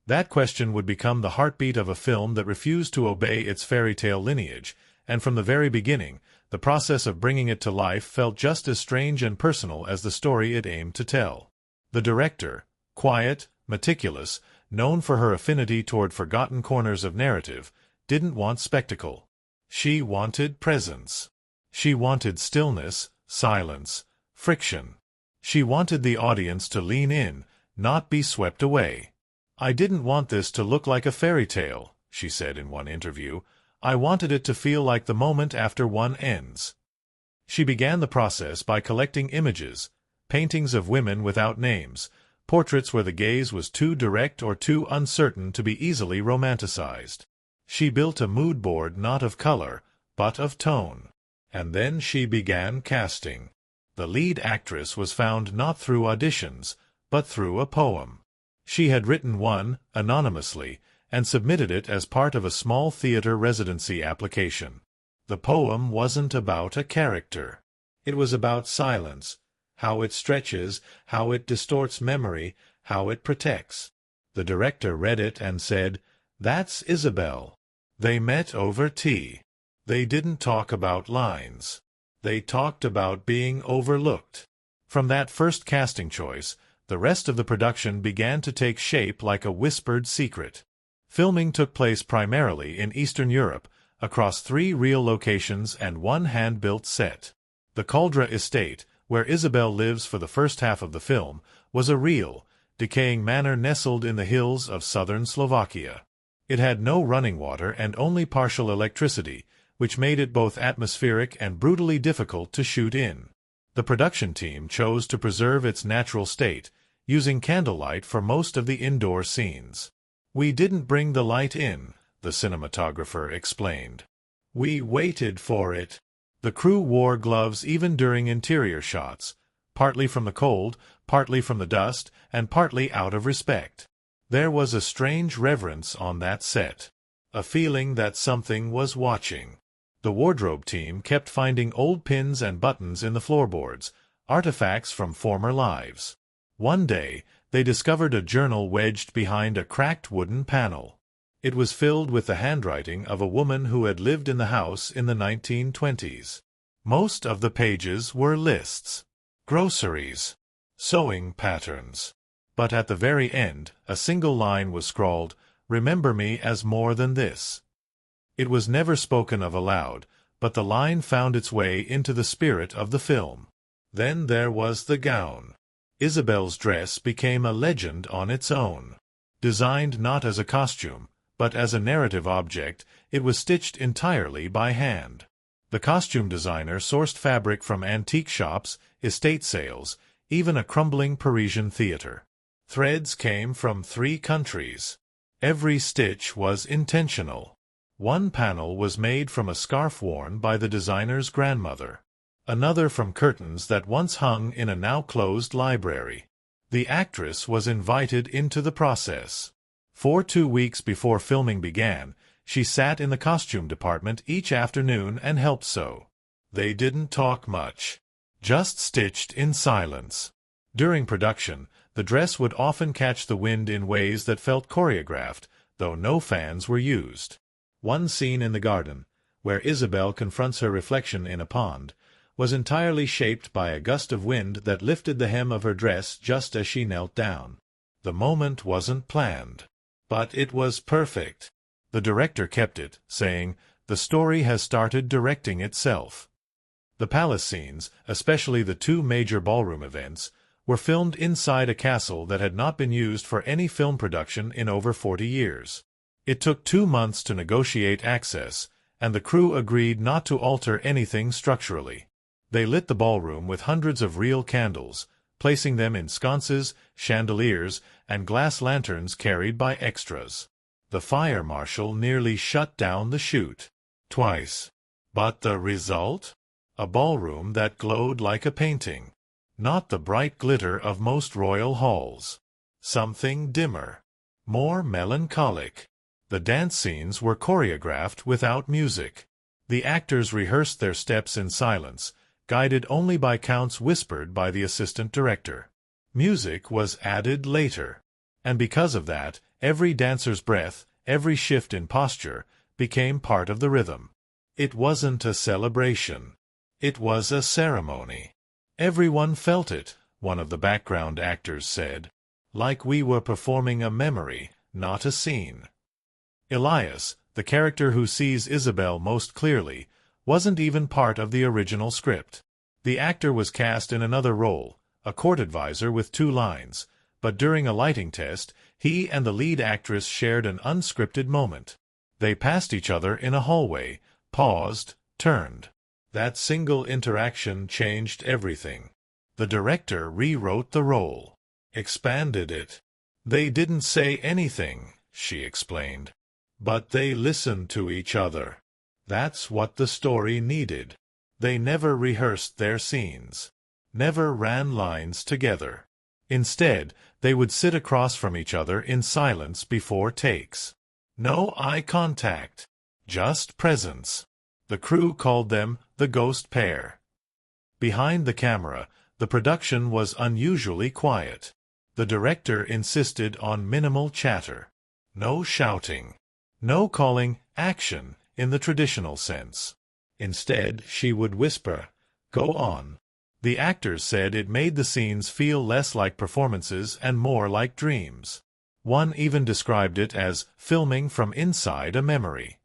That question would become the heartbeat of a film that refused to obey its fairy tale lineage, and from the very beginning, the process of bringing it to life felt just as strange and personal as the story it aimed to tell. The director, quiet, meticulous, known for her affinity toward forgotten corners of narrative, didn't want spectacle. She wanted presence. She wanted stillness, silence, friction. She wanted the audience to lean in, not be swept away. "I didn't want this to look like a fairy tale," she said in one interview. "I wanted it to feel like the moment after one ends." She began the process by collecting images, paintings of women without names, portraits where the gaze was too direct or too uncertain to be easily romanticized. She built a mood board not of color, but of tone. And then she began casting. The lead actress was found not through auditions, but through a poem. She had written one, anonymously, and submitted it as part of a small theater residency application. The poem wasn't about a character. It was about silence, how it stretches, how it distorts memory, how it protects. The director read it and said, "That's Isabelle." They met over tea. They didn't talk about lines. They talked about being overlooked. From that first casting choice, the rest of the production began to take shape like a whispered secret. Filming took place primarily in Eastern Europe, across 3 real locations and 1 hand-built set. The Caldra estate, where Isabelle lives for the first half of the film, was a real, decaying manor nestled in the hills of southern Slovakia. It had no running water and only partial electricity, which made it both atmospheric and brutally difficult to shoot in. The production team chose to preserve its natural state, using candlelight for most of the indoor scenes. "We didn't bring the light in," the cinematographer explained. "We waited for it." The crew wore gloves even during interior shots, partly from the cold, partly from the dust, and partly out of respect. There was a strange reverence on that set, a feeling that something was watching. The wardrobe team kept finding old pins and buttons in the floorboards, artifacts from former lives. One day, they discovered a journal wedged behind a cracked wooden panel. It was filled with the handwriting of a woman who had lived in the house in the 1920s. Most of the pages were lists, groceries, sewing patterns. But at the very end, a single line was scrawled, "Remember me as more than this." It was never spoken of aloud, but the line found its way into the spirit of the film. Then there was the gown. Isabelle's dress became a legend on its own. Designed not as a costume, but as a narrative object, it was stitched entirely by hand. The costume designer sourced fabric from antique shops, estate sales, even a crumbling Parisian theater. Threads came from 3 countries. Every stitch was intentional. One panel was made from a scarf worn by the designer's grandmother. Another from curtains that once hung in a now-closed library. The actress was invited into the process. For 2 weeks before filming began, she sat in the costume department each afternoon and helped sew. They didn't talk much, just stitched in silence. During production, the dress would often catch the wind in ways that felt choreographed, though no fans were used. One scene in the garden, where Isabelle confronts her reflection in a pond, was entirely shaped by a gust of wind that lifted the hem of her dress just as she knelt down. The moment wasn't planned, but it was perfect. The director kept it, saying, "The story has started directing itself." The palace scenes, especially the 2 major ballroom events, were filmed inside a castle that had not been used for any film production in over 40 years. It took 2 months to negotiate access, and the crew agreed not to alter anything structurally. They lit the ballroom with hundreds of real candles, placing them in sconces, chandeliers, and glass lanterns carried by extras. The fire marshal nearly shut down the shoot. Twice. But the result? A ballroom that glowed like a painting. Not the bright glitter of most royal halls. Something dimmer. More melancholic. The dance scenes were choreographed without music. The actors rehearsed their steps in silence, guided only by counts whispered by the assistant director. Music was added later. And because of that, every dancer's breath, every shift in posture, became part of the rhythm. It wasn't a celebration. It was a ceremony. Everyone felt it, one of the background actors said. Like we were performing a memory, not a scene. Elias, the character who sees Isabelle most clearly, wasn't even part of the original script. The actor was cast in another role, a court advisor with 2 lines, but during a lighting test, he and the lead actress shared an unscripted moment. They passed each other in a hallway, paused, turned. That single interaction changed everything. The director rewrote the role, expanded it. They didn't say anything, she explained. But they listened to each other. That's what the story needed. They never rehearsed their scenes. Never ran lines together. Instead, they would sit across from each other in silence before takes. No eye contact. Just presence. The crew called them the ghost pair. Behind the camera, the production was unusually quiet. The director insisted on minimal chatter. No shouting. No calling action in the traditional sense. Instead, she would whisper, "Go on." The actors said it made the scenes feel less like performances and more like dreams. One even described it as filming from inside a memory.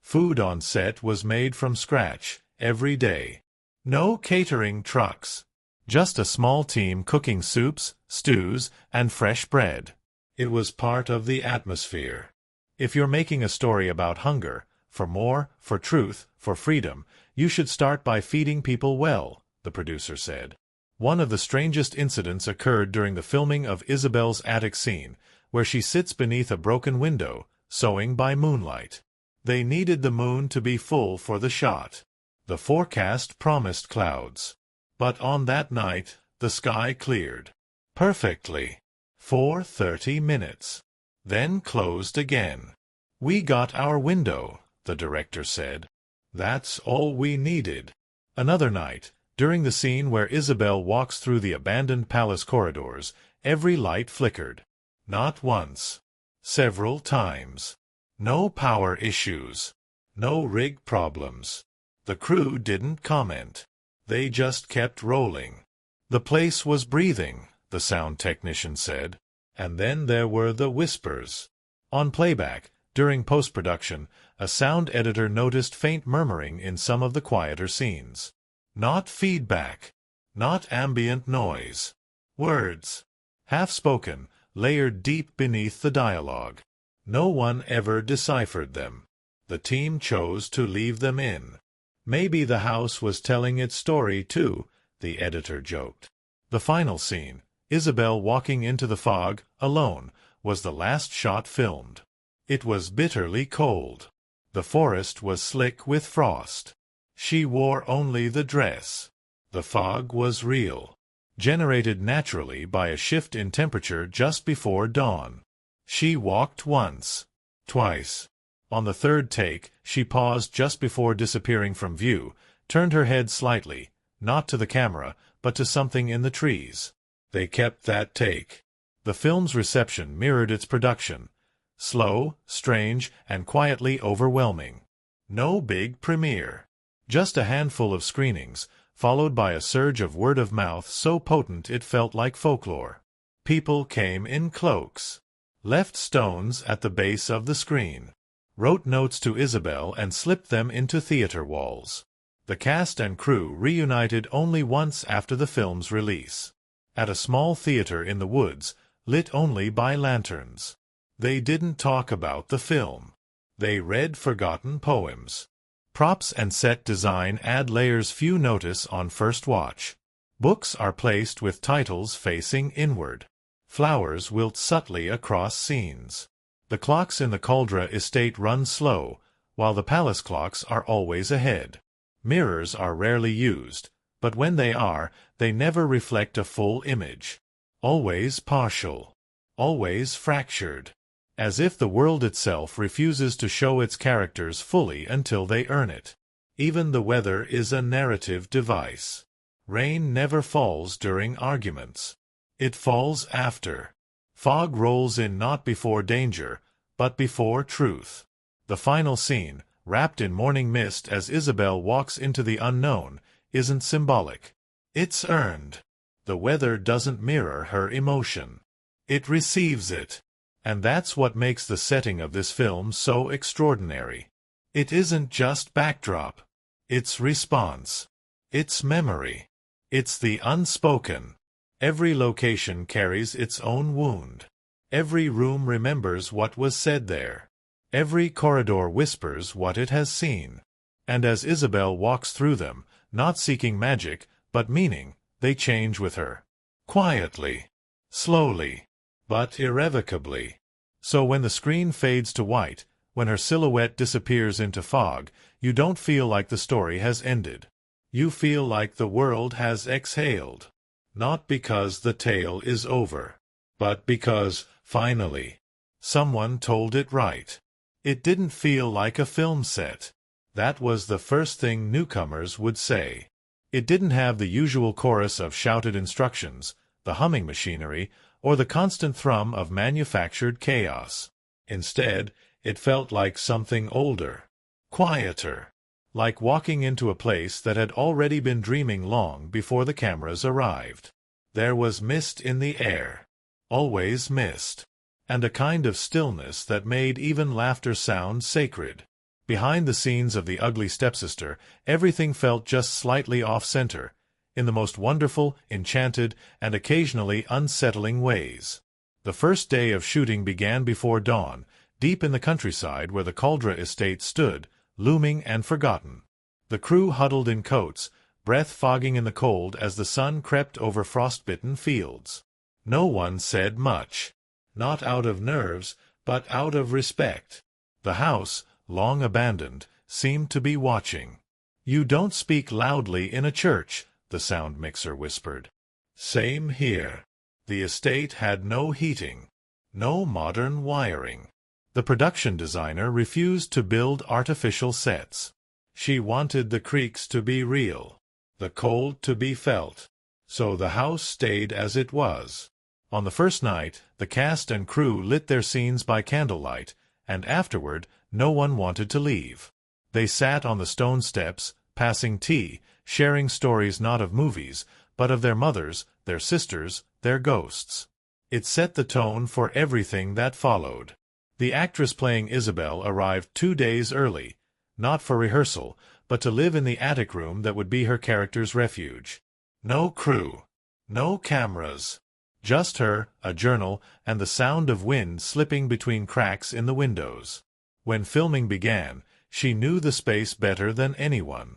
Food on set was made from scratch, every day. No catering trucks. Just a small team cooking soups, stews, and fresh bread. It was part of the atmosphere. If you're making a story about hunger, for more, for truth, for freedom, you should start by feeding people well, the producer said. One of the strangest incidents occurred during the filming of Isabelle's attic scene, where she sits beneath a broken window, sewing by moonlight. They needed the moon to be full for the shot. The forecast promised clouds. But on that night, the sky cleared. Perfectly. For 30 minutes. Then closed again. "We got our window," the director said. "That's all we needed." Another night, during the scene where Isabelle walks through the abandoned palace corridors, every light flickered. Not once. Several times. No power issues. No rig problems. The crew didn't comment. They just kept rolling. The place was breathing, the sound technician said. And then there were the whispers. On playback, during post-production, a sound editor noticed faint murmuring in some of the quieter scenes. Not feedback. Not ambient noise. Words. Half-spoken, layered deep beneath the dialogue. No one ever deciphered them. The team chose to leave them in. Maybe the house was telling its story too, the editor joked. The final scene, Isabelle walking into the fog, alone, was the last shot filmed. It was bitterly cold. The forest was slick with frost. She wore only the dress. The fog was real, generated naturally by a shift in temperature just before dawn. She walked once, twice. On the third take, she paused just before disappearing from view, turned her head slightly, not to the camera, but to something in the trees. They kept that take. The film's reception mirrored its production. Slow, strange, and quietly overwhelming. No big premiere. Just a handful of screenings, followed by a surge of word-of-mouth so potent it felt like folklore. People came in cloaks. Left stones at the base of the screen. Wrote notes to Isabelle and slipped them into theater walls. The cast and crew reunited only once after the film's release. At a small theater in the woods, lit only by lanterns. They didn't talk about the film. They read forgotten poems. Props and set design add layers few notice on first watch. Books are placed with titles facing inward. Flowers wilt subtly across scenes. The clocks in the Caldra estate run slow, while the palace clocks are always ahead. Mirrors are rarely used, but when they are, they never reflect a full image. Always partial. Always fractured. As if the world itself refuses to show its characters fully until they earn it. Even the weather is a narrative device. Rain never falls during arguments. It falls after. Fog rolls in not before danger, but before truth. The final scene, wrapped in morning mist as Isabelle walks into the unknown, isn't symbolic. It's earned. The weather doesn't mirror her emotion. It receives it. And that's what makes the setting of this film so extraordinary. It isn't just backdrop. It's response. It's memory. It's the unspoken. Every location carries its own wound. Every room remembers what was said there. Every corridor whispers what it has seen. And as Isabelle walks through them, not seeking magic, but meaning, they change with her. Quietly. Slowly. But irrevocably. So when the screen fades to white, when her silhouette disappears into fog, you don't feel like the story has ended. You feel like the world has exhaled. Not because the tale is over, but because, finally, someone told it right. It didn't feel like a film set. That was the first thing newcomers would say. It didn't have the usual chorus of shouted instructions, the humming machinery, or the constant thrum of manufactured chaos. Instead, it felt like something older, quieter, like walking into a place that had already been dreaming long before the cameras arrived. There was mist in the air, always mist, and a kind of stillness that made even laughter sound sacred. Behind the scenes of The Ugly Stepsister, everything felt just slightly off-center, in the most wonderful, enchanted, and occasionally unsettling ways. The first day of shooting began before dawn, deep in the countryside where the Caldra estate stood, looming and forgotten. The crew huddled in coats, breath fogging in the cold as the sun crept over frostbitten fields. No one said much. Not out of nerves, but out of respect. The house, long abandoned, seemed to be watching. "You don't speak loudly in a church," the sound mixer whispered. Same here. The estate had no heating, no modern wiring. The production designer refused to build artificial sets. She wanted the creaks to be real, the cold to be felt. So the house stayed as it was. On the first night, the cast and crew lit their scenes by candlelight, and afterward, no one wanted to leave. They sat on the stone steps, passing tea, sharing stories not of movies, but of their mothers, their sisters, their ghosts. It set the tone for everything that followed. The actress playing Isabelle arrived 2 days early, not for rehearsal, but to live in the attic room that would be her character's refuge. No crew. No cameras. Just her, a journal, and the sound of wind slipping between cracks in the windows. When filming began, she knew the space better than anyone.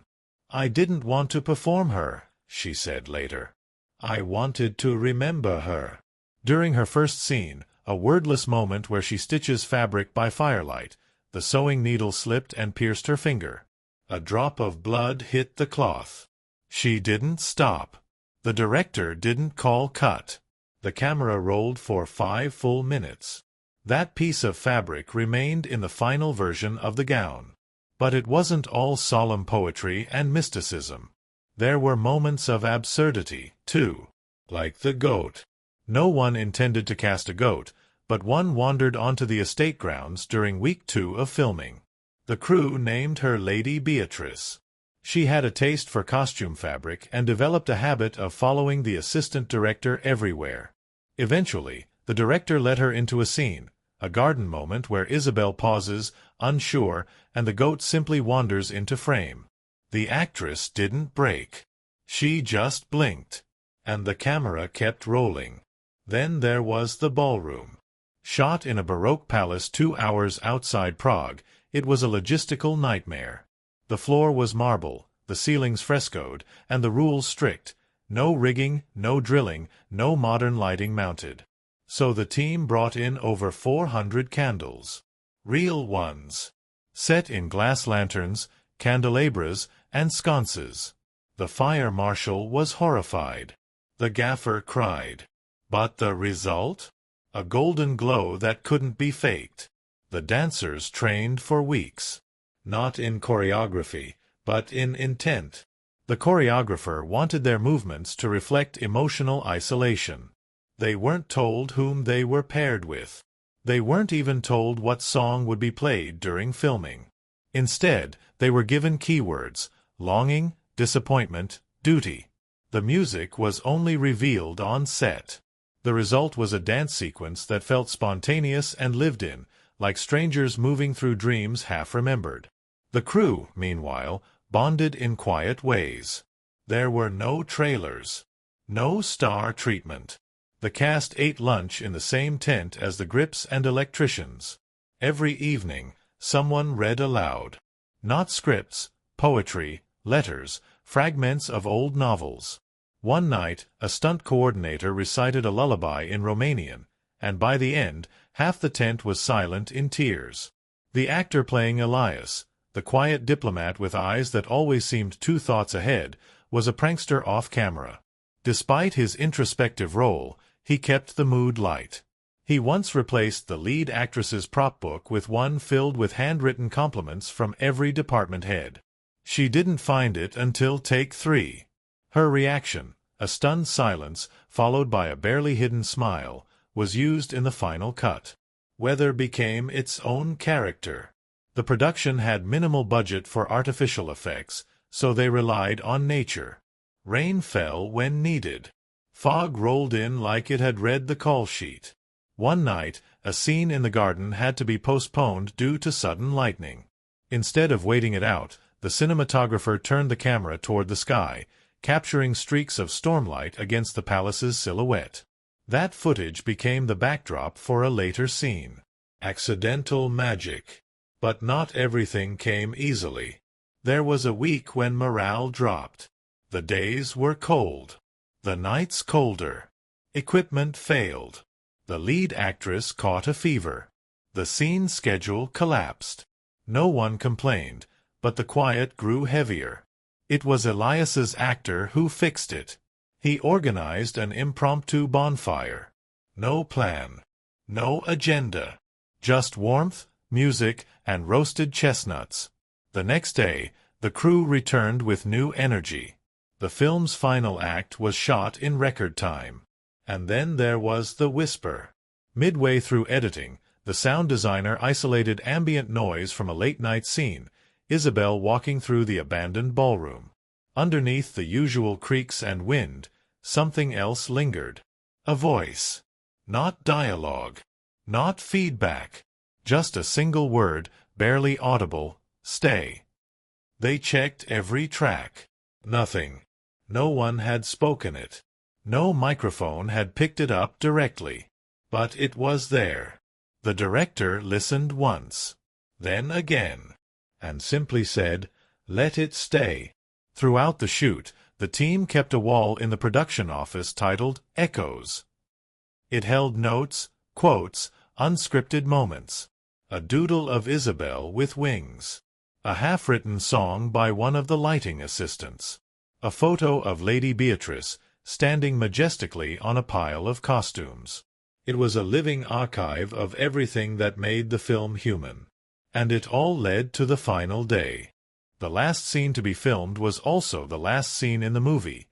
"I didn't want to perform her," she said later. "I wanted to remember her." During her first scene, a wordless moment where she stitches fabric by firelight, the sewing needle slipped and pierced her finger. A drop of blood hit the cloth. She didn't stop. The director didn't call cut. The camera rolled for 5 full minutes. That piece of fabric remained in the final version of the gown. But it wasn't all solemn poetry and mysticism. There were moments of absurdity, too. Like the goat. No one intended to cast a goat, but one wandered onto the estate grounds during week 2 of filming. The crew named her Lady Beatrice. She had a taste for costume fabric and developed a habit of following the assistant director everywhere. Eventually, the director led her into a scene, a garden moment where Isabelle pauses, unsure, and the goat simply wanders into frame. The actress didn't break. She just blinked, and the camera kept rolling. Then there was the ballroom. Shot in a Baroque palace 2 hours outside Prague, it was a logistical nightmare. The floor was marble, the ceilings frescoed, and the rules strict. No rigging, no drilling, no modern lighting mounted. So the team brought in over 400 candles. Real ones. Set in glass lanterns, candelabras, and sconces. The fire marshal was horrified. The gaffer cried. But the result? A golden glow that couldn't be faked. The dancers trained for weeks. Not in choreography, but in intent. The choreographer wanted their movements to reflect emotional isolation. They weren't told whom they were paired with. They weren't even told what song would be played during filming. Instead, they were given keywords: longing, disappointment, duty. The music was only revealed on set. The result was a dance sequence that felt spontaneous and lived in, like strangers moving through dreams half-remembered. The crew, meanwhile, bonded in quiet ways. There were no trailers. No star treatment. The cast ate lunch in the same tent as the grips and electricians. Every evening, someone read aloud. Not scripts, poetry, letters, fragments of old novels. One night, a stunt coordinator recited a lullaby in Romanian, and by the end, half the tent was silent in tears. The actor playing Elias, the quiet diplomat with eyes that always seemed 2 thoughts ahead, was a prankster off-camera. Despite his introspective role, he kept the mood light. He once replaced the lead actress's prop book with one filled with handwritten compliments from every department head. She didn't find it until take 3. Her reaction, a stunned silence followed by a barely hidden smile, was used in the final cut. Weather became its own character. The production had minimal budget for artificial effects, so they relied on nature. Rain fell when needed. Fog rolled in like it had read the call sheet. One night, a scene in the garden had to be postponed due to sudden lightning. Instead of waiting it out, the cinematographer turned the camera toward the sky, capturing streaks of stormlight against the palace's silhouette. That footage became the backdrop for a later scene. Accidental magic. But not everything came easily. There was a week when morale dropped. The days were cold. The nights colder. Equipment failed. The lead actress caught a fever. The scene schedule collapsed. No one complained, but the quiet grew heavier. It was Elias's actor who fixed it. He organized an impromptu bonfire. No plan. No agenda. Just warmth, music, and roasted chestnuts. The next day, the crew returned with new energy. The film's final act was shot in record time. And then there was the whisper. Midway through editing, the sound designer isolated ambient noise from a late-night scene, Isabelle walking through the abandoned ballroom. Underneath the usual creaks and wind, something else lingered. A voice. Not dialogue. Not feedback. Just a single word, barely audible: stay. They checked every track. Nothing. No one had spoken it. No microphone had picked it up directly. But it was there. The director listened once. Then again. And simply said, "Let it stay." Throughout the shoot, the team kept a wall in the production office titled Echoes. It held notes, quotes, unscripted moments. A doodle of Isabelle with wings. A half-written song by one of the lighting assistants. A photo of Lady Beatrice, standing majestically on a pile of costumes. It was a living archive of everything that made the film human. And it all led to the final day. The last scene to be filmed was also the last scene in the movie.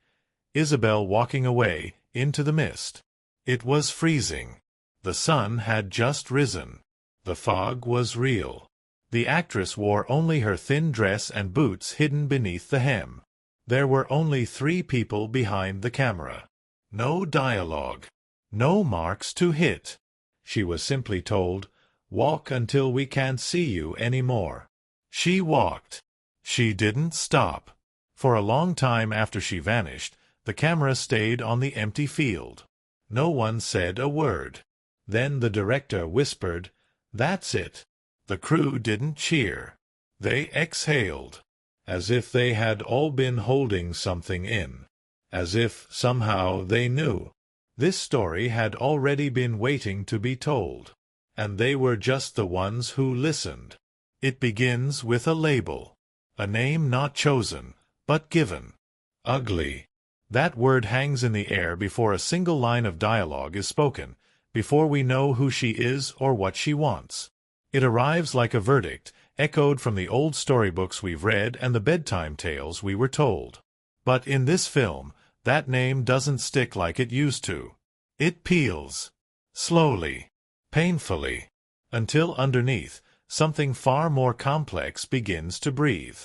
Isabelle walking away, into the mist. It was freezing. The sun had just risen. The fog was real. The actress wore only her thin dress and boots hidden beneath the hem. There were only 3 people behind the camera. No dialogue. No marks to hit. She was simply told, "Walk until we can't see you anymore." She walked. She didn't stop. For a long time after she vanished, the camera stayed on the empty field. No one said a word. Then the director whispered, "That's it." The crew didn't cheer. They exhaled, as if they had all been holding something in, as if somehow they knew. This story had already been waiting to be told, and they were just the ones who listened. It begins with a label, a name not chosen, but given. Ugly. That word hangs in the air before a single line of dialogue is spoken, before we know who she is or what she wants. It arrives like a verdict, echoed from the old storybooks we've read and the bedtime tales we were told. But in this film, that name doesn't stick like it used to. It peels. Slowly. Painfully. Until underneath, something far more complex begins to breathe.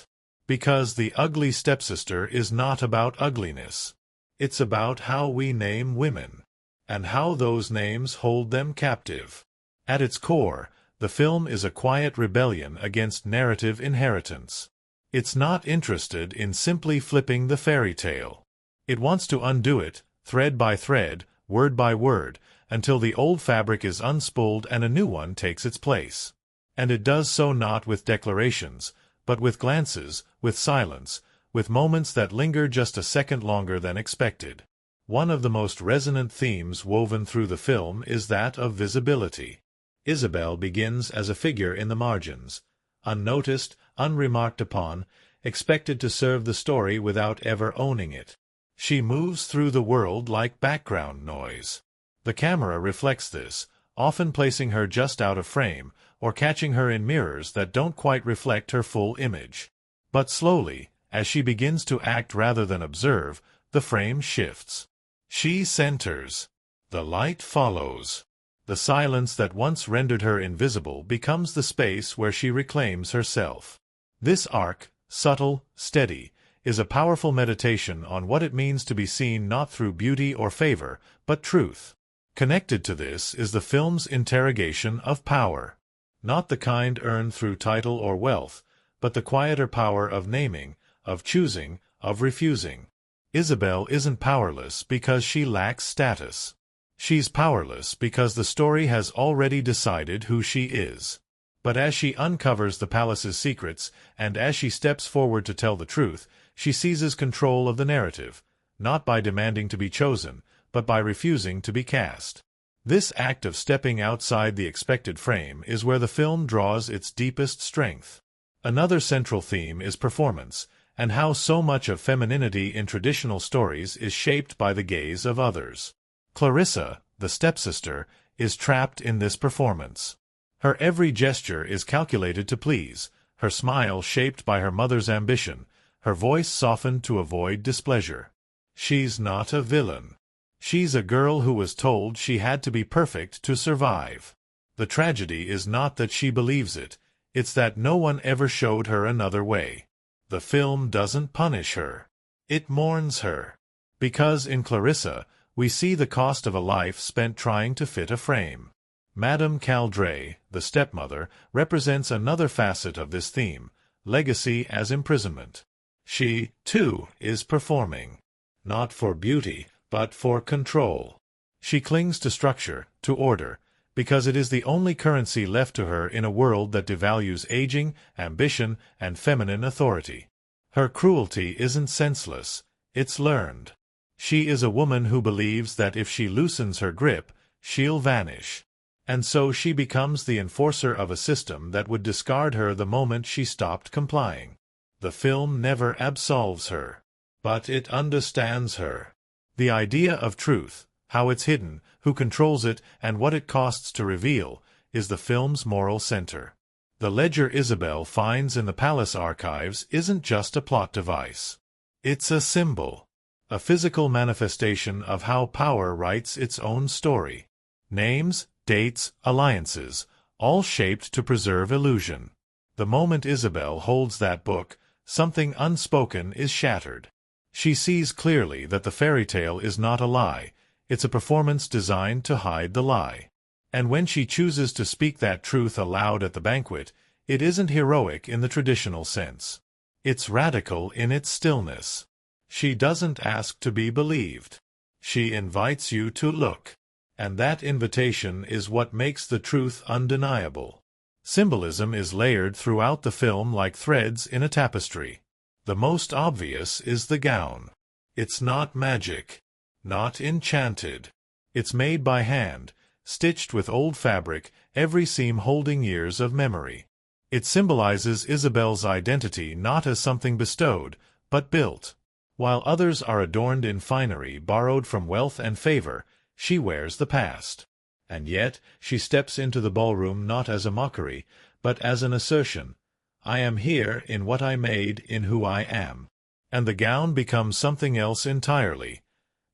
Because the ugly stepsister is not about ugliness. It's about how we name women, and how those names hold them captive. At its core, the film is a quiet rebellion against narrative inheritance. It's not interested in simply flipping the fairy tale. It wants to undo it, thread by thread, word by word, until the old fabric is unspooled and a new one takes its place. And it does so not with declarations, but with glances, with silence, with moments that linger just a second longer than expected. One of the most resonant themes woven through the film is that of visibility. Isabelle begins as a figure in the margins, unnoticed, unremarked upon, expected to serve the story without ever owning it. She moves through the world like background noise. The camera reflects this, often placing her just out of frame, or catching her in mirrors that don't quite reflect her full image. But slowly, as she begins to act rather than observe, the frame shifts. She centers. The light follows. The silence that once rendered her invisible becomes the space where she reclaims herself. This arc, subtle, steady, is a powerful meditation on what it means to be seen not through beauty or favor, but truth. Connected to this is the film's interrogation of power. Not the kind earned through title or wealth, but the quieter power of naming, of choosing, of refusing. Isabelle isn't powerless because she lacks status. She's powerless because the story has already decided who she is. But as she uncovers the palace's secrets, and as she steps forward to tell the truth, she seizes control of the narrative, not by demanding to be chosen, but by refusing to be cast. This act of stepping outside the expected frame is where the film draws its deepest strength. Another central theme is performance, and how so much of femininity in traditional stories is shaped by the gaze of others. Clarissa, the stepsister, is trapped in this performance. Her every gesture is calculated to please, her smile shaped by her mother's ambition, her voice softened to avoid displeasure. She's not a villain. She's a girl who was told she had to be perfect to survive. The tragedy is not that she believes it, it's that no one ever showed her another way. The film doesn't punish her. It mourns her. Because in Clarissa, we see the cost of a life spent trying to fit a frame. Madame Caldray, the stepmother, represents another facet of this theme, legacy as imprisonment. She, too, is performing. Not for beauty, but for control. She clings to structure, to order, because it is the only currency left to her in a world that devalues aging, ambition, and feminine authority. Her cruelty isn't senseless, it's learned. She is a woman who believes that if she loosens her grip, she'll vanish. And so she becomes the enforcer of a system that would discard her the moment she stopped complying. The film never absolves her, but it understands her. The idea of truth, how it's hidden, who controls it, and what it costs to reveal, is the film's moral center. The ledger Isabelle finds in the palace archives isn't just a plot device. It's a symbol, a physical manifestation of how power writes its own story. Names, dates, alliances, all shaped to preserve illusion. The moment Isabelle holds that book, something unspoken is shattered. She sees clearly that the fairy tale is not a lie, it's a performance designed to hide the lie. And when she chooses to speak that truth aloud at the banquet, it isn't heroic in the traditional sense. It's radical in its stillness. She doesn't ask to be believed. She invites you to look. And that invitation is what makes the truth undeniable. Symbolism is layered throughout the film like threads in a tapestry. The most obvious is the gown. It's not magic, not enchanted. It's made by hand, stitched with old fabric, every seam holding years of memory. It symbolizes Isabelle's identity not as something bestowed, but built. While others are adorned in finery borrowed from wealth and favor, she wears the past. And yet she steps into the ballroom not as a mockery, but as an assertion. I am here in what I made, in who I am. And the gown becomes something else entirely.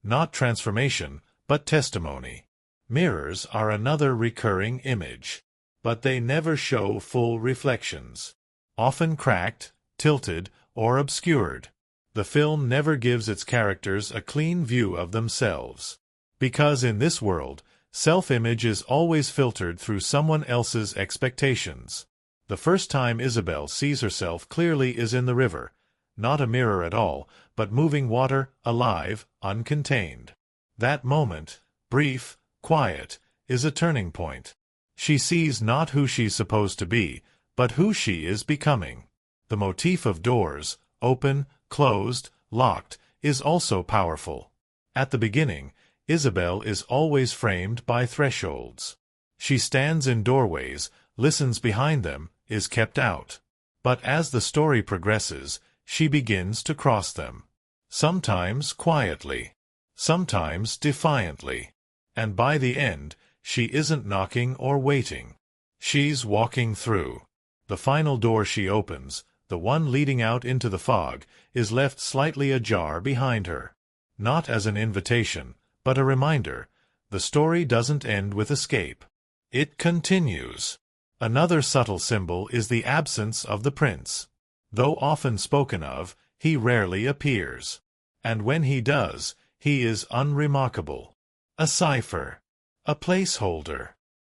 Not transformation, but testimony. Mirrors are another recurring image. But they never show full reflections. Often cracked, tilted, or obscured. The film never gives its characters a clean view of themselves. Because in this world, self-image is always filtered through someone else's expectations. The first time Isabelle sees herself clearly is in the river, not a mirror at all, but moving water, alive, uncontained. That moment, brief, quiet, is a turning point. She sees not who she's supposed to be, but who she is becoming. The motif of doors, open, closed, locked, is also powerful. At the beginning, Isabelle is always framed by thresholds. She stands in doorways, listens behind them, is kept out. But as the story progresses, she begins to cross them. Sometimes quietly, sometimes defiantly. And by the end, she isn't knocking or waiting. She's walking through. The final door she opens, the one leading out into the fog, is left slightly ajar behind her. Not as an invitation, but a reminder. The story doesn't end with escape. It continues. Another subtle symbol is the absence of the prince. Though often spoken of, he rarely appears. And when he does, he is unremarkable. A cipher. A placeholder.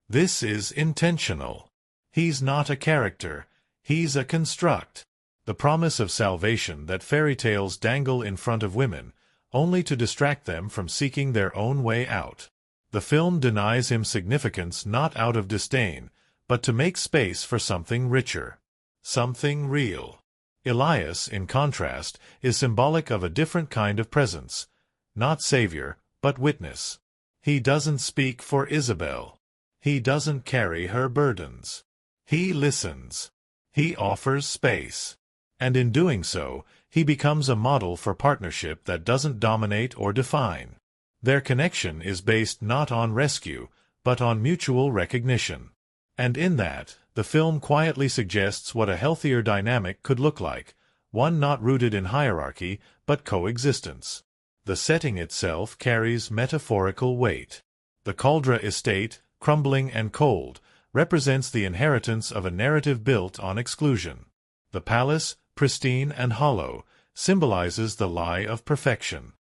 This is intentional. He's not a character, he's a construct. The promise of salvation that fairy tales dangle in front of women, only to distract them from seeking their own way out. The film denies him significance not out of disdain, but to make space for something richer. Something real. Elias, in contrast, is symbolic of a different kind of presence. Not savior, but witness. He doesn't speak for Isabelle. He doesn't carry her burdens. He listens. He offers space. And in doing so, he becomes a model for partnership that doesn't dominate or define. Their connection is based not on rescue, but on mutual recognition. And in that, the film quietly suggests what a healthier dynamic could look like, one not rooted in hierarchy, but coexistence. The setting itself carries metaphorical weight. The Caldra estate, crumbling and cold, represents the inheritance of a narrative built on exclusion. The palace, pristine and hollow, symbolizes the lie of perfection.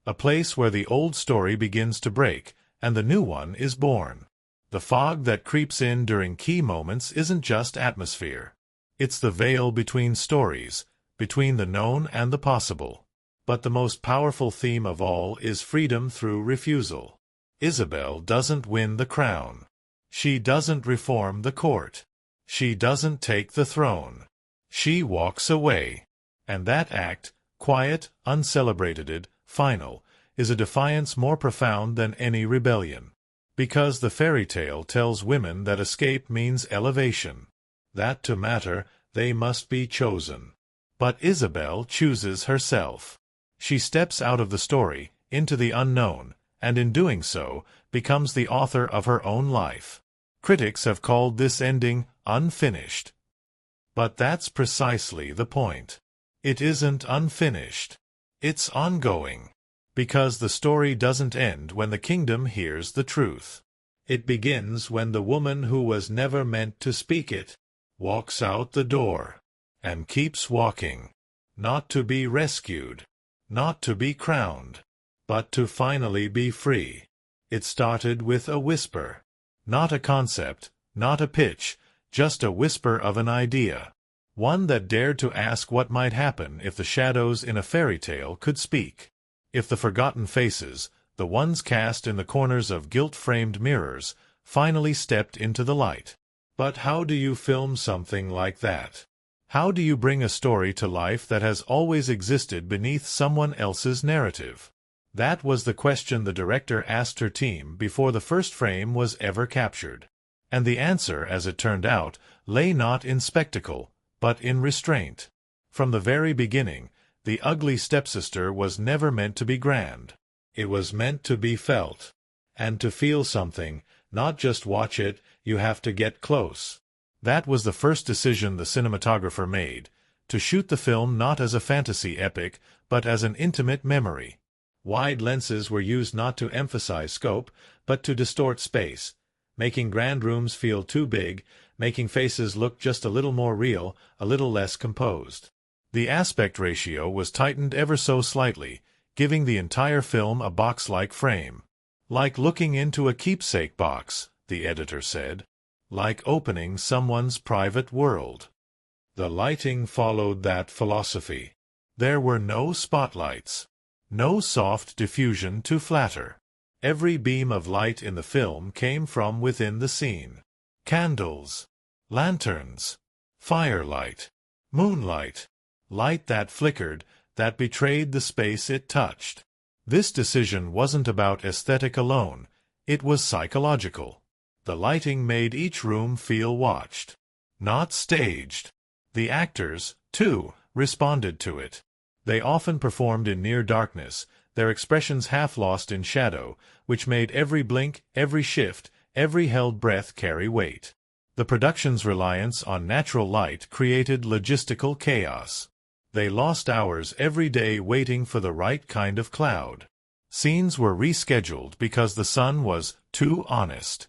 A place where the old story begins to break, and the new one is born. The fog that creeps in during key moments isn't just atmosphere. It's the veil between stories, between the known and the possible. But the most powerful theme of all is freedom through refusal. Isabelle doesn't win the crown. She doesn't reform the court. She doesn't take the throne. She walks away. And that act, quiet, uncelebrated, final, is a defiance more profound than any rebellion. Because the fairy tale tells women that escape means elevation. That to matter, they must be chosen. But Isabelle chooses herself. She steps out of the story, into the unknown, and in doing so, becomes the author of her own life. Critics have called this ending unfinished. But that's precisely the point. It isn't unfinished. It's ongoing. Because the story doesn't end when the kingdom hears the truth. It begins when the woman who was never meant to speak it walks out the door and keeps walking, not to be rescued, not to be crowned, but to finally be free. It started with a whisper, not a concept, not a pitch, just a whisper of an idea, one that dared to ask what might happen if the shadows in a fairy tale could speak. If the forgotten faces, the ones cast in the corners of gilt-framed mirrors, finally stepped into the light. But how do you film something like that? How do you bring a story to life that has always existed beneath someone else's narrative? That was the question the director asked her team before the first frame was ever captured. And the answer, as it turned out, lay not in spectacle, but in restraint. From the very beginning, The Ugly Stepsister was never meant to be grand. It was meant to be felt. And to feel something, not just watch it, you have to get close. That was the first decision the cinematographer made, to shoot the film not as a fantasy epic, but as an intimate memory. Wide lenses were used not to emphasize scope, but to distort space, making grand rooms feel too big, making faces look just a little more real, a little less composed. The aspect ratio was tightened ever so slightly, giving the entire film a box-like frame. Like looking into a keepsake box, the editor said. Like opening someone's private world. The lighting followed that philosophy. There were no spotlights. No soft diffusion to flatter. Every beam of light in the film came from within the scene. Candles, lanterns, firelight, moonlight, light that flickered, that betrayed the space it touched. This decision wasn't about aesthetic alone, it was psychological. The lighting made each room feel watched, not staged. The actors, too, responded to it. They often performed in near darkness, their expressions half lost in shadow, which made every blink, every shift, every held breath carry weight. The production's reliance on natural light created logistical chaos. They lost hours every day waiting for the right kind of cloud. Scenes were rescheduled because the sun was too honest.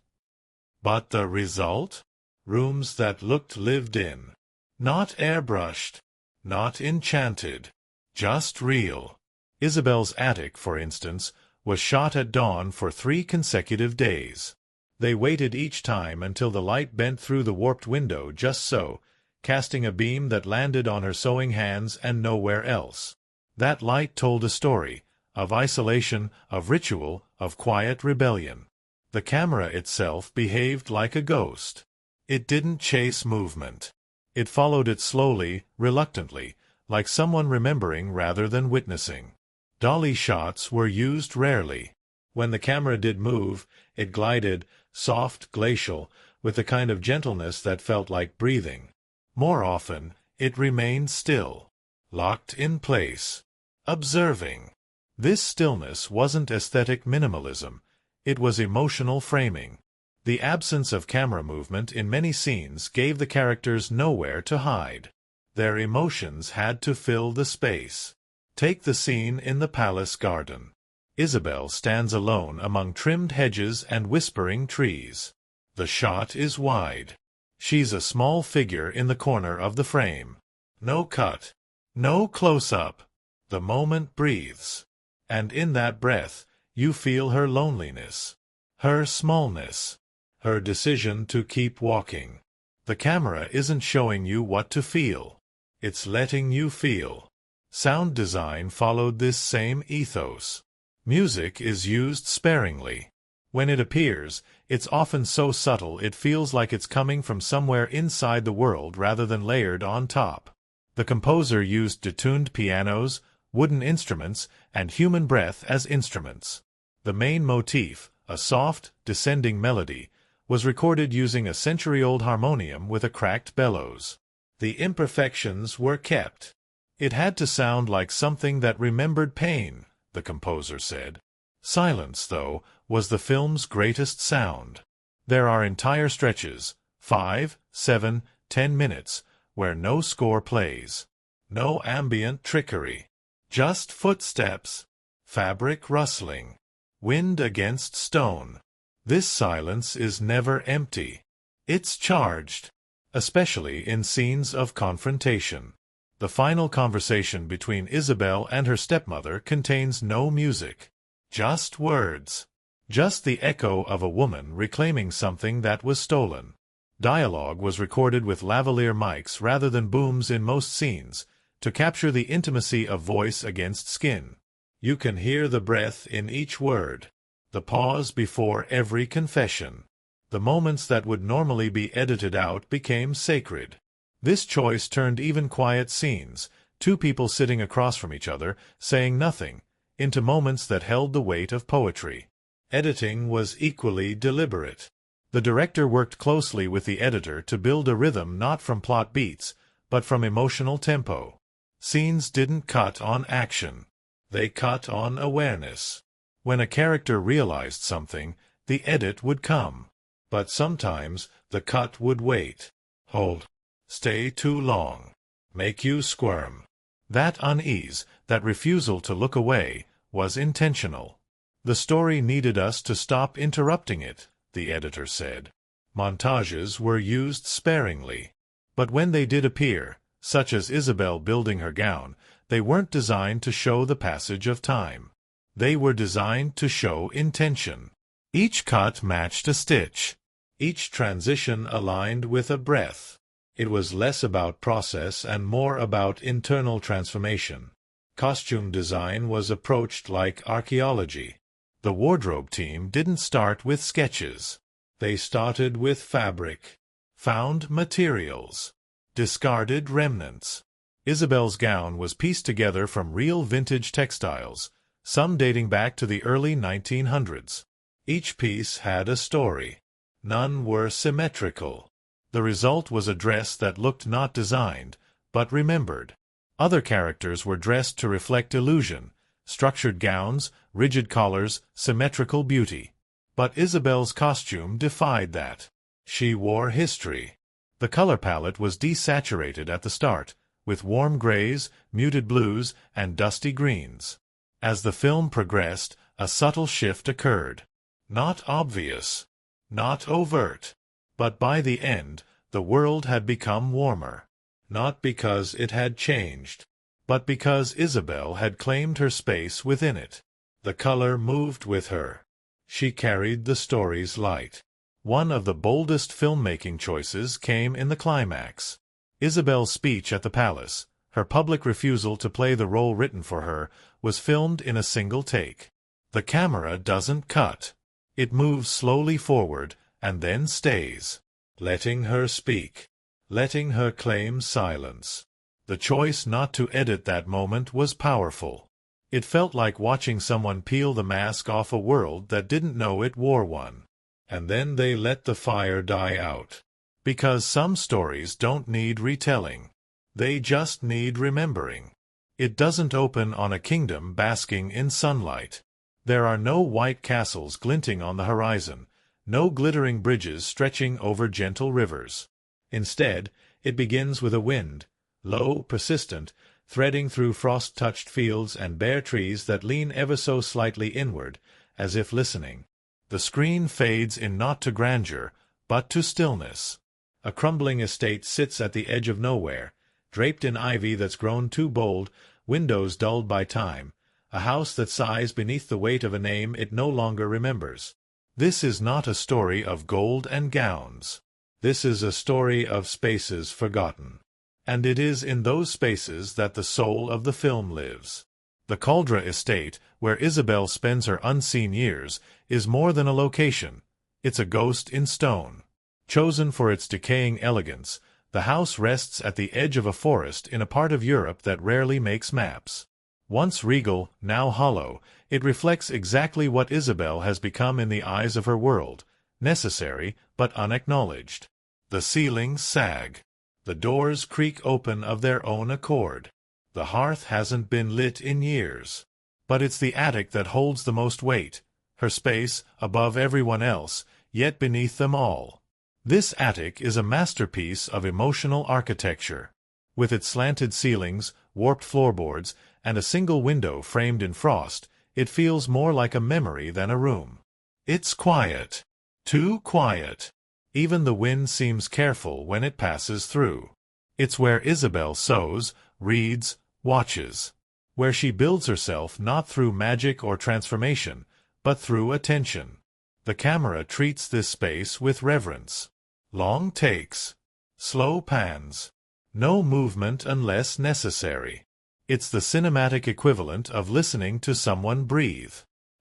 But the result? Rooms that looked lived in. Not airbrushed. Not enchanted. Just real. Isabelle's attic, for instance, was shot at dawn for 3 consecutive days. They waited each time until the light bent through the warped window just so, casting a beam that landed on her sewing hands and nowhere else. That light told a story, of isolation, of ritual, of quiet rebellion. The camera itself behaved like a ghost. It didn't chase movement. It followed it slowly, reluctantly, like someone remembering rather than witnessing. Dolly shots were used rarely. When the camera did move, it glided, soft, glacial, with a kind of gentleness that felt like breathing. More often, it remained still, locked in place, observing. This stillness wasn't aesthetic minimalism. It was emotional framing. The absence of camera movement in many scenes gave the characters nowhere to hide. Their emotions had to fill the space. Take the scene in the palace garden. Isabelle stands alone among trimmed hedges and whispering trees. The shot is wide. She's a small figure in the corner of the frame. No cut. No close-up. The moment breathes. And in that breath, you feel her loneliness. Her smallness. Her decision to keep walking. The camera isn't showing you what to feel. It's letting you feel. Sound design followed this same ethos. Music is used sparingly. When it appears, it's often so subtle it feels like it's coming from somewhere inside the world rather than layered on top. The composer used detuned pianos, wooden instruments, and human breath as instruments. The main motif, a soft, descending melody, was recorded using a century-old harmonium with a cracked bellows. The imperfections were kept. It had to sound like something that remembered pain, the composer said. Silence, though, was the film's greatest sound. There are entire stretches, 5, 7, 10 minutes, where no score plays. No ambient trickery. Just footsteps. Fabric rustling. Wind against stone. This silence is never empty. It's charged. Especially in scenes of confrontation. The final conversation between Isabelle and her stepmother contains no music. Just words. Just the echo of a woman reclaiming something that was stolen. Dialogue was recorded with lavalier mics rather than booms in most scenes, to capture the intimacy of voice against skin. You can hear the breath in each word, the pause before every confession. The moments that would normally be edited out became sacred. This choice turned even quiet scenes, two people sitting across from each other, saying nothing, into moments that held the weight of poetry. Editing was equally deliberate. The director worked closely with the editor to build a rhythm not from plot beats, but from emotional tempo. Scenes didn't cut on action. They cut on awareness. When a character realized something, the edit would come. But sometimes the cut would wait. Hold. Stay too long. Make you squirm. That unease, that refusal to look away, was intentional. The story needed us to stop interrupting it, the editor said. Montages were used sparingly. But when they did appear, such as Isabelle building her gown, they weren't designed to show the passage of time. They were designed to show intention. Each cut matched a stitch. Each transition aligned with a breath. It was less about process and more about internal transformation. Costume design was approached like archaeology. The wardrobe team didn't start with sketches. They started with fabric, found materials, discarded remnants. Isabelle's gown was pieced together from real vintage textiles, some dating back to the early 1900s. Each piece had a story. None were symmetrical. The result was a dress that looked not designed, but remembered. Other characters were dressed to reflect illusion, structured gowns, rigid collars, symmetrical beauty. But Isabelle's costume defied that. She wore history. The color palette was desaturated at the start, with warm grays, muted blues, and dusty greens. As the film progressed, a subtle shift occurred. Not obvious, not overt, but by the end, the world had become warmer. Not because it had changed, but because Isabelle had claimed her space within it. The color moved with her. She carried the story's light. One of the boldest filmmaking choices came in the climax. Isabelle's speech at the palace, her public refusal to play the role written for her, was filmed in a single take. The camera doesn't cut. It moves slowly forward and then stays, letting her speak, letting her claim silence. The choice not to edit that moment was powerful. It felt like watching someone peel the mask off a world that didn't know it wore one. And then they let the fire die out. Because some stories don't need retelling. They just need remembering. It doesn't open on a kingdom basking in sunlight. There are no white castles glinting on the horizon, no glittering bridges stretching over gentle rivers. Instead, it begins with a wind, low, persistent, threading through frost-touched fields and bare trees that lean ever so slightly inward, as if listening. The screen fades in not to grandeur, but to stillness. A crumbling estate sits at the edge of nowhere, draped in ivy that's grown too bold, windows dulled by time, a house that sighs beneath the weight of a name it no longer remembers. This is not a story of gold and gowns. This is a story of spaces forgotten. And it is in those spaces that the soul of the film lives. The Caldra estate, where Isabelle spends her unseen years, is more than a location. It's a ghost in stone. Chosen for its decaying elegance, the house rests at the edge of a forest in a part of Europe that rarely makes maps. Once regal, now hollow, it reflects exactly what Isabelle has become in the eyes of her world, necessary but unacknowledged. The ceilings sag. The doors creak open of their own accord. The hearth hasn't been lit in years. But it's the attic that holds the most weight, her space above everyone else, yet beneath them all. This attic is a masterpiece of emotional architecture. With its slanted ceilings, warped floorboards, and a single window framed in frost, it feels more like a memory than a room. It's quiet. Too quiet. Even the wind seems careful when it passes through. It's where Isabelle sews, reads, watches. Where she builds herself not through magic or transformation, but through attention. The camera treats this space with reverence. Long takes. Slow pans. No movement unless necessary. It's the cinematic equivalent of listening to someone breathe.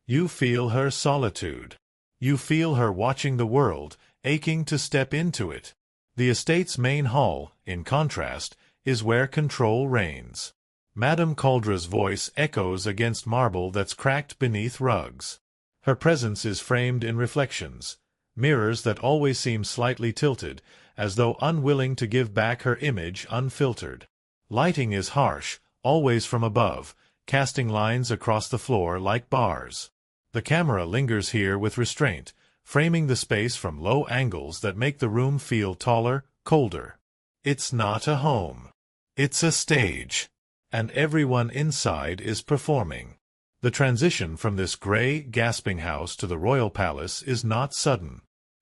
You feel her solitude. You feel her watching the world, aching to step into it. The estate's main hall, in contrast, is where control reigns. Madame Caldra's voice echoes against marble that's cracked beneath rugs. Her presence is framed in reflections, mirrors that always seem slightly tilted, as though unwilling to give back her image unfiltered. Lighting is harsh, always from above, casting lines across the floor like bars. The camera lingers here with restraint, framing the space from low angles that make the room feel taller, colder. It's not a home. It's a stage. And everyone inside is performing. The transition from this gray, gasping house to the royal palace is not sudden.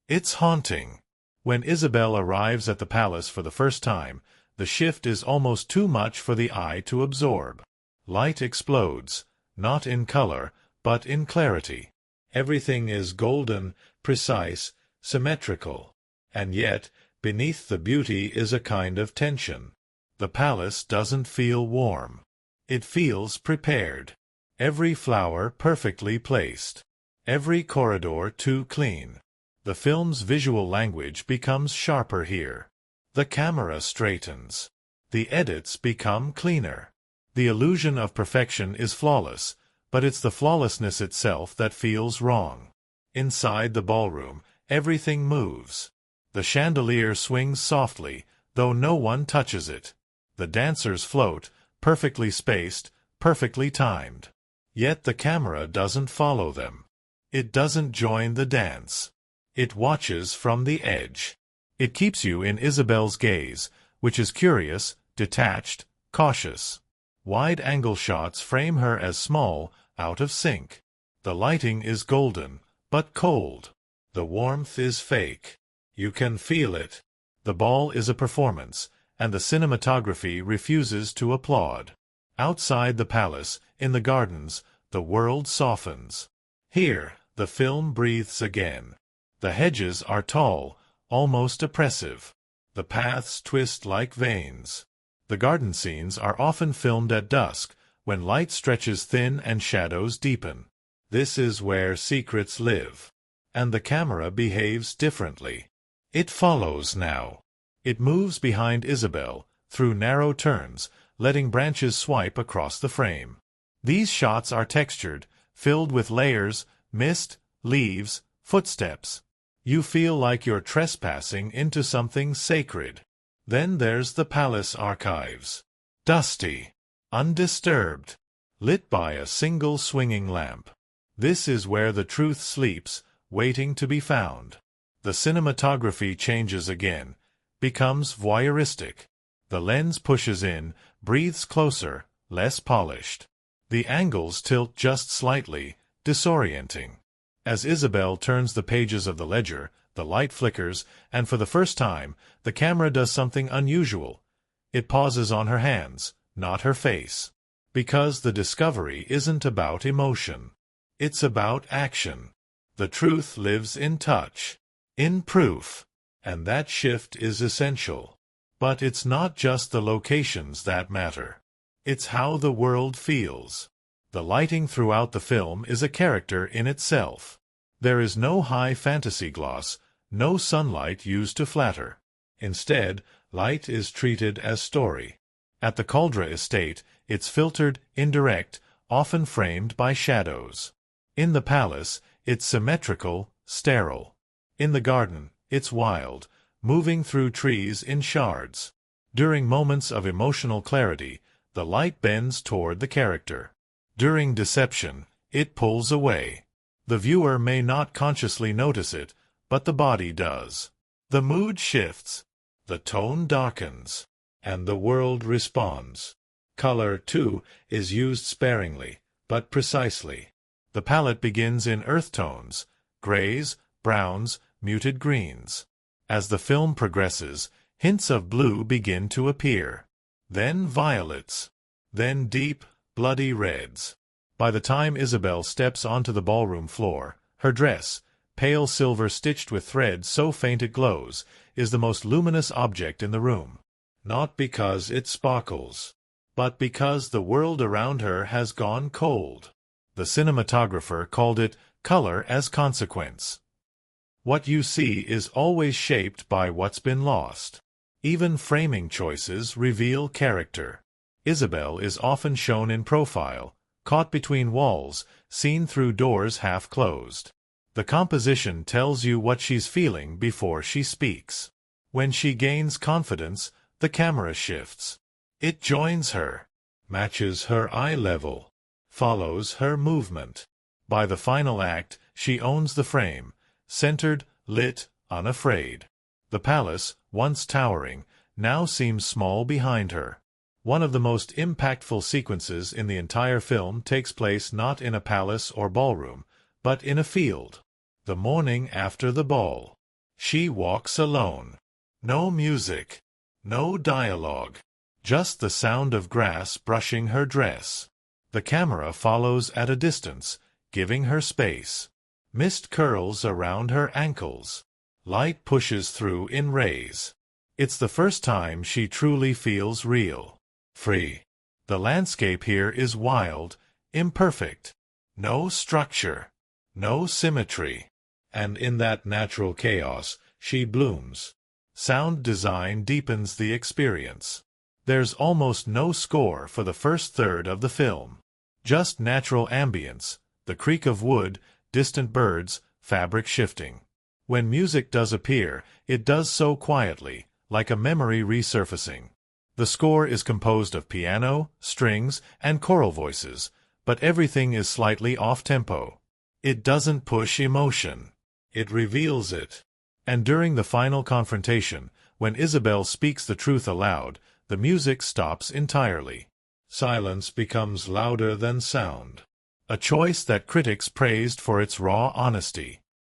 It's haunting. When Isabelle arrives at the palace for the first time, the shift is almost too much for the eye to absorb. Light explodes, not in color, but in clarity. Everything is golden, precise, symmetrical. And yet, beneath the beauty is a kind of tension. The palace doesn't feel warm. It feels prepared. Every flower perfectly placed. Every corridor too clean. The film's visual language becomes sharper here. The camera straightens. The edits become cleaner. The illusion of perfection is flawless, but it's the flawlessness itself that feels wrong. Inside the ballroom, everything moves. The chandelier swings softly, though no one touches it. The dancers float, perfectly spaced, perfectly timed. Yet the camera doesn't follow them. It doesn't join the dance. It watches from the edge. It keeps you in Isabelle's gaze, which is curious, detached, cautious. Wide-angle shots frame her as small, out of sync. The lighting is golden, but cold. The warmth is fake. You can feel it. The ball is a performance, and the cinematography refuses to applaud. Outside the palace, in the gardens, the world softens. Here, the film breathes again. The hedges are tall, almost oppressive. The paths twist like veins. The garden scenes are often filmed at dusk, when light stretches thin and shadows deepen. This is where secrets live. And the camera behaves differently. It follows now. It moves behind Isabelle, through narrow turns, letting branches swipe across the frame. These shots are textured, filled with layers, mist, leaves, footsteps. You feel like you're trespassing into something sacred. Then there's the palace archives. Dusty, undisturbed, lit by a single swinging lamp. This is where the truth sleeps, waiting to be found. The cinematography changes again, becomes voyeuristic. The lens pushes in, breathes closer, less polished. The angles tilt just slightly, disorienting. As Isabelle turns the pages of the ledger, the light flickers, and for the first time, the camera does something unusual. It pauses on her hands, not her face. Because the discovery isn't about emotion. It's about action. The truth lives in touch, in proof. And that shift is essential. But it's not just the locations that matter. It's how the world feels. The lighting throughout the film is a character in itself. There is no high fantasy gloss, no sunlight used to flatter. Instead, light is treated as story. At the Caldra estate, it's filtered, indirect, often framed by shadows. In the palace, it's symmetrical, sterile. In the garden, it's wild, moving through trees in shards. During moments of emotional clarity, the light bends toward the character. During deception, it pulls away. The viewer may not consciously notice it, but the body does. The mood shifts. The tone darkens. And the world responds. Color, too, is used sparingly, but precisely. The palette begins in earth tones, grays, browns, muted greens. As the film progresses, hints of blue begin to appear. Then violets. Then deep, bloody reds. By the time Isabelle steps onto the ballroom floor, her dress, pale silver stitched with thread so faint it glows, is the most luminous object in the room. Not because it sparkles, but because the world around her has gone cold. The cinematographer called it color as consequence. What you see is always shaped by what's been lost. Even framing choices reveal character. Isabelle is often shown in profile, caught between walls, seen through doors half closed. The composition tells you what she's feeling before she speaks. When she gains confidence, the camera shifts. It joins her, matches her eye level, follows her movement. By the final act, she owns the frame, centered, lit, unafraid. The palace, once towering, now seems small behind her. One of the most impactful sequences in the entire film takes place not in a palace or ballroom, but in a field. The morning after the ball. She walks alone. No music. No dialogue. Just the sound of grass brushing her dress. The camera follows at a distance, giving her space. Mist curls around her ankles. Light pushes through in rays. It's the first time she truly feels real. Free. The landscape here is wild, imperfect. No structure. No symmetry. And in that natural chaos, she blooms. Sound design deepens the experience. There's almost no score for the first third of the film. Just natural ambience, the creak of wood, distant birds, fabric shifting. When music does appear, it does so quietly, like a memory resurfacing. The score is composed of piano, strings, and choral voices, but everything is slightly off-tempo. It doesn't push emotion. It reveals it. And during the final confrontation, when Isabelle speaks the truth aloud, the music stops entirely. Silence becomes louder than sound. A choice that critics praised for its raw honesty.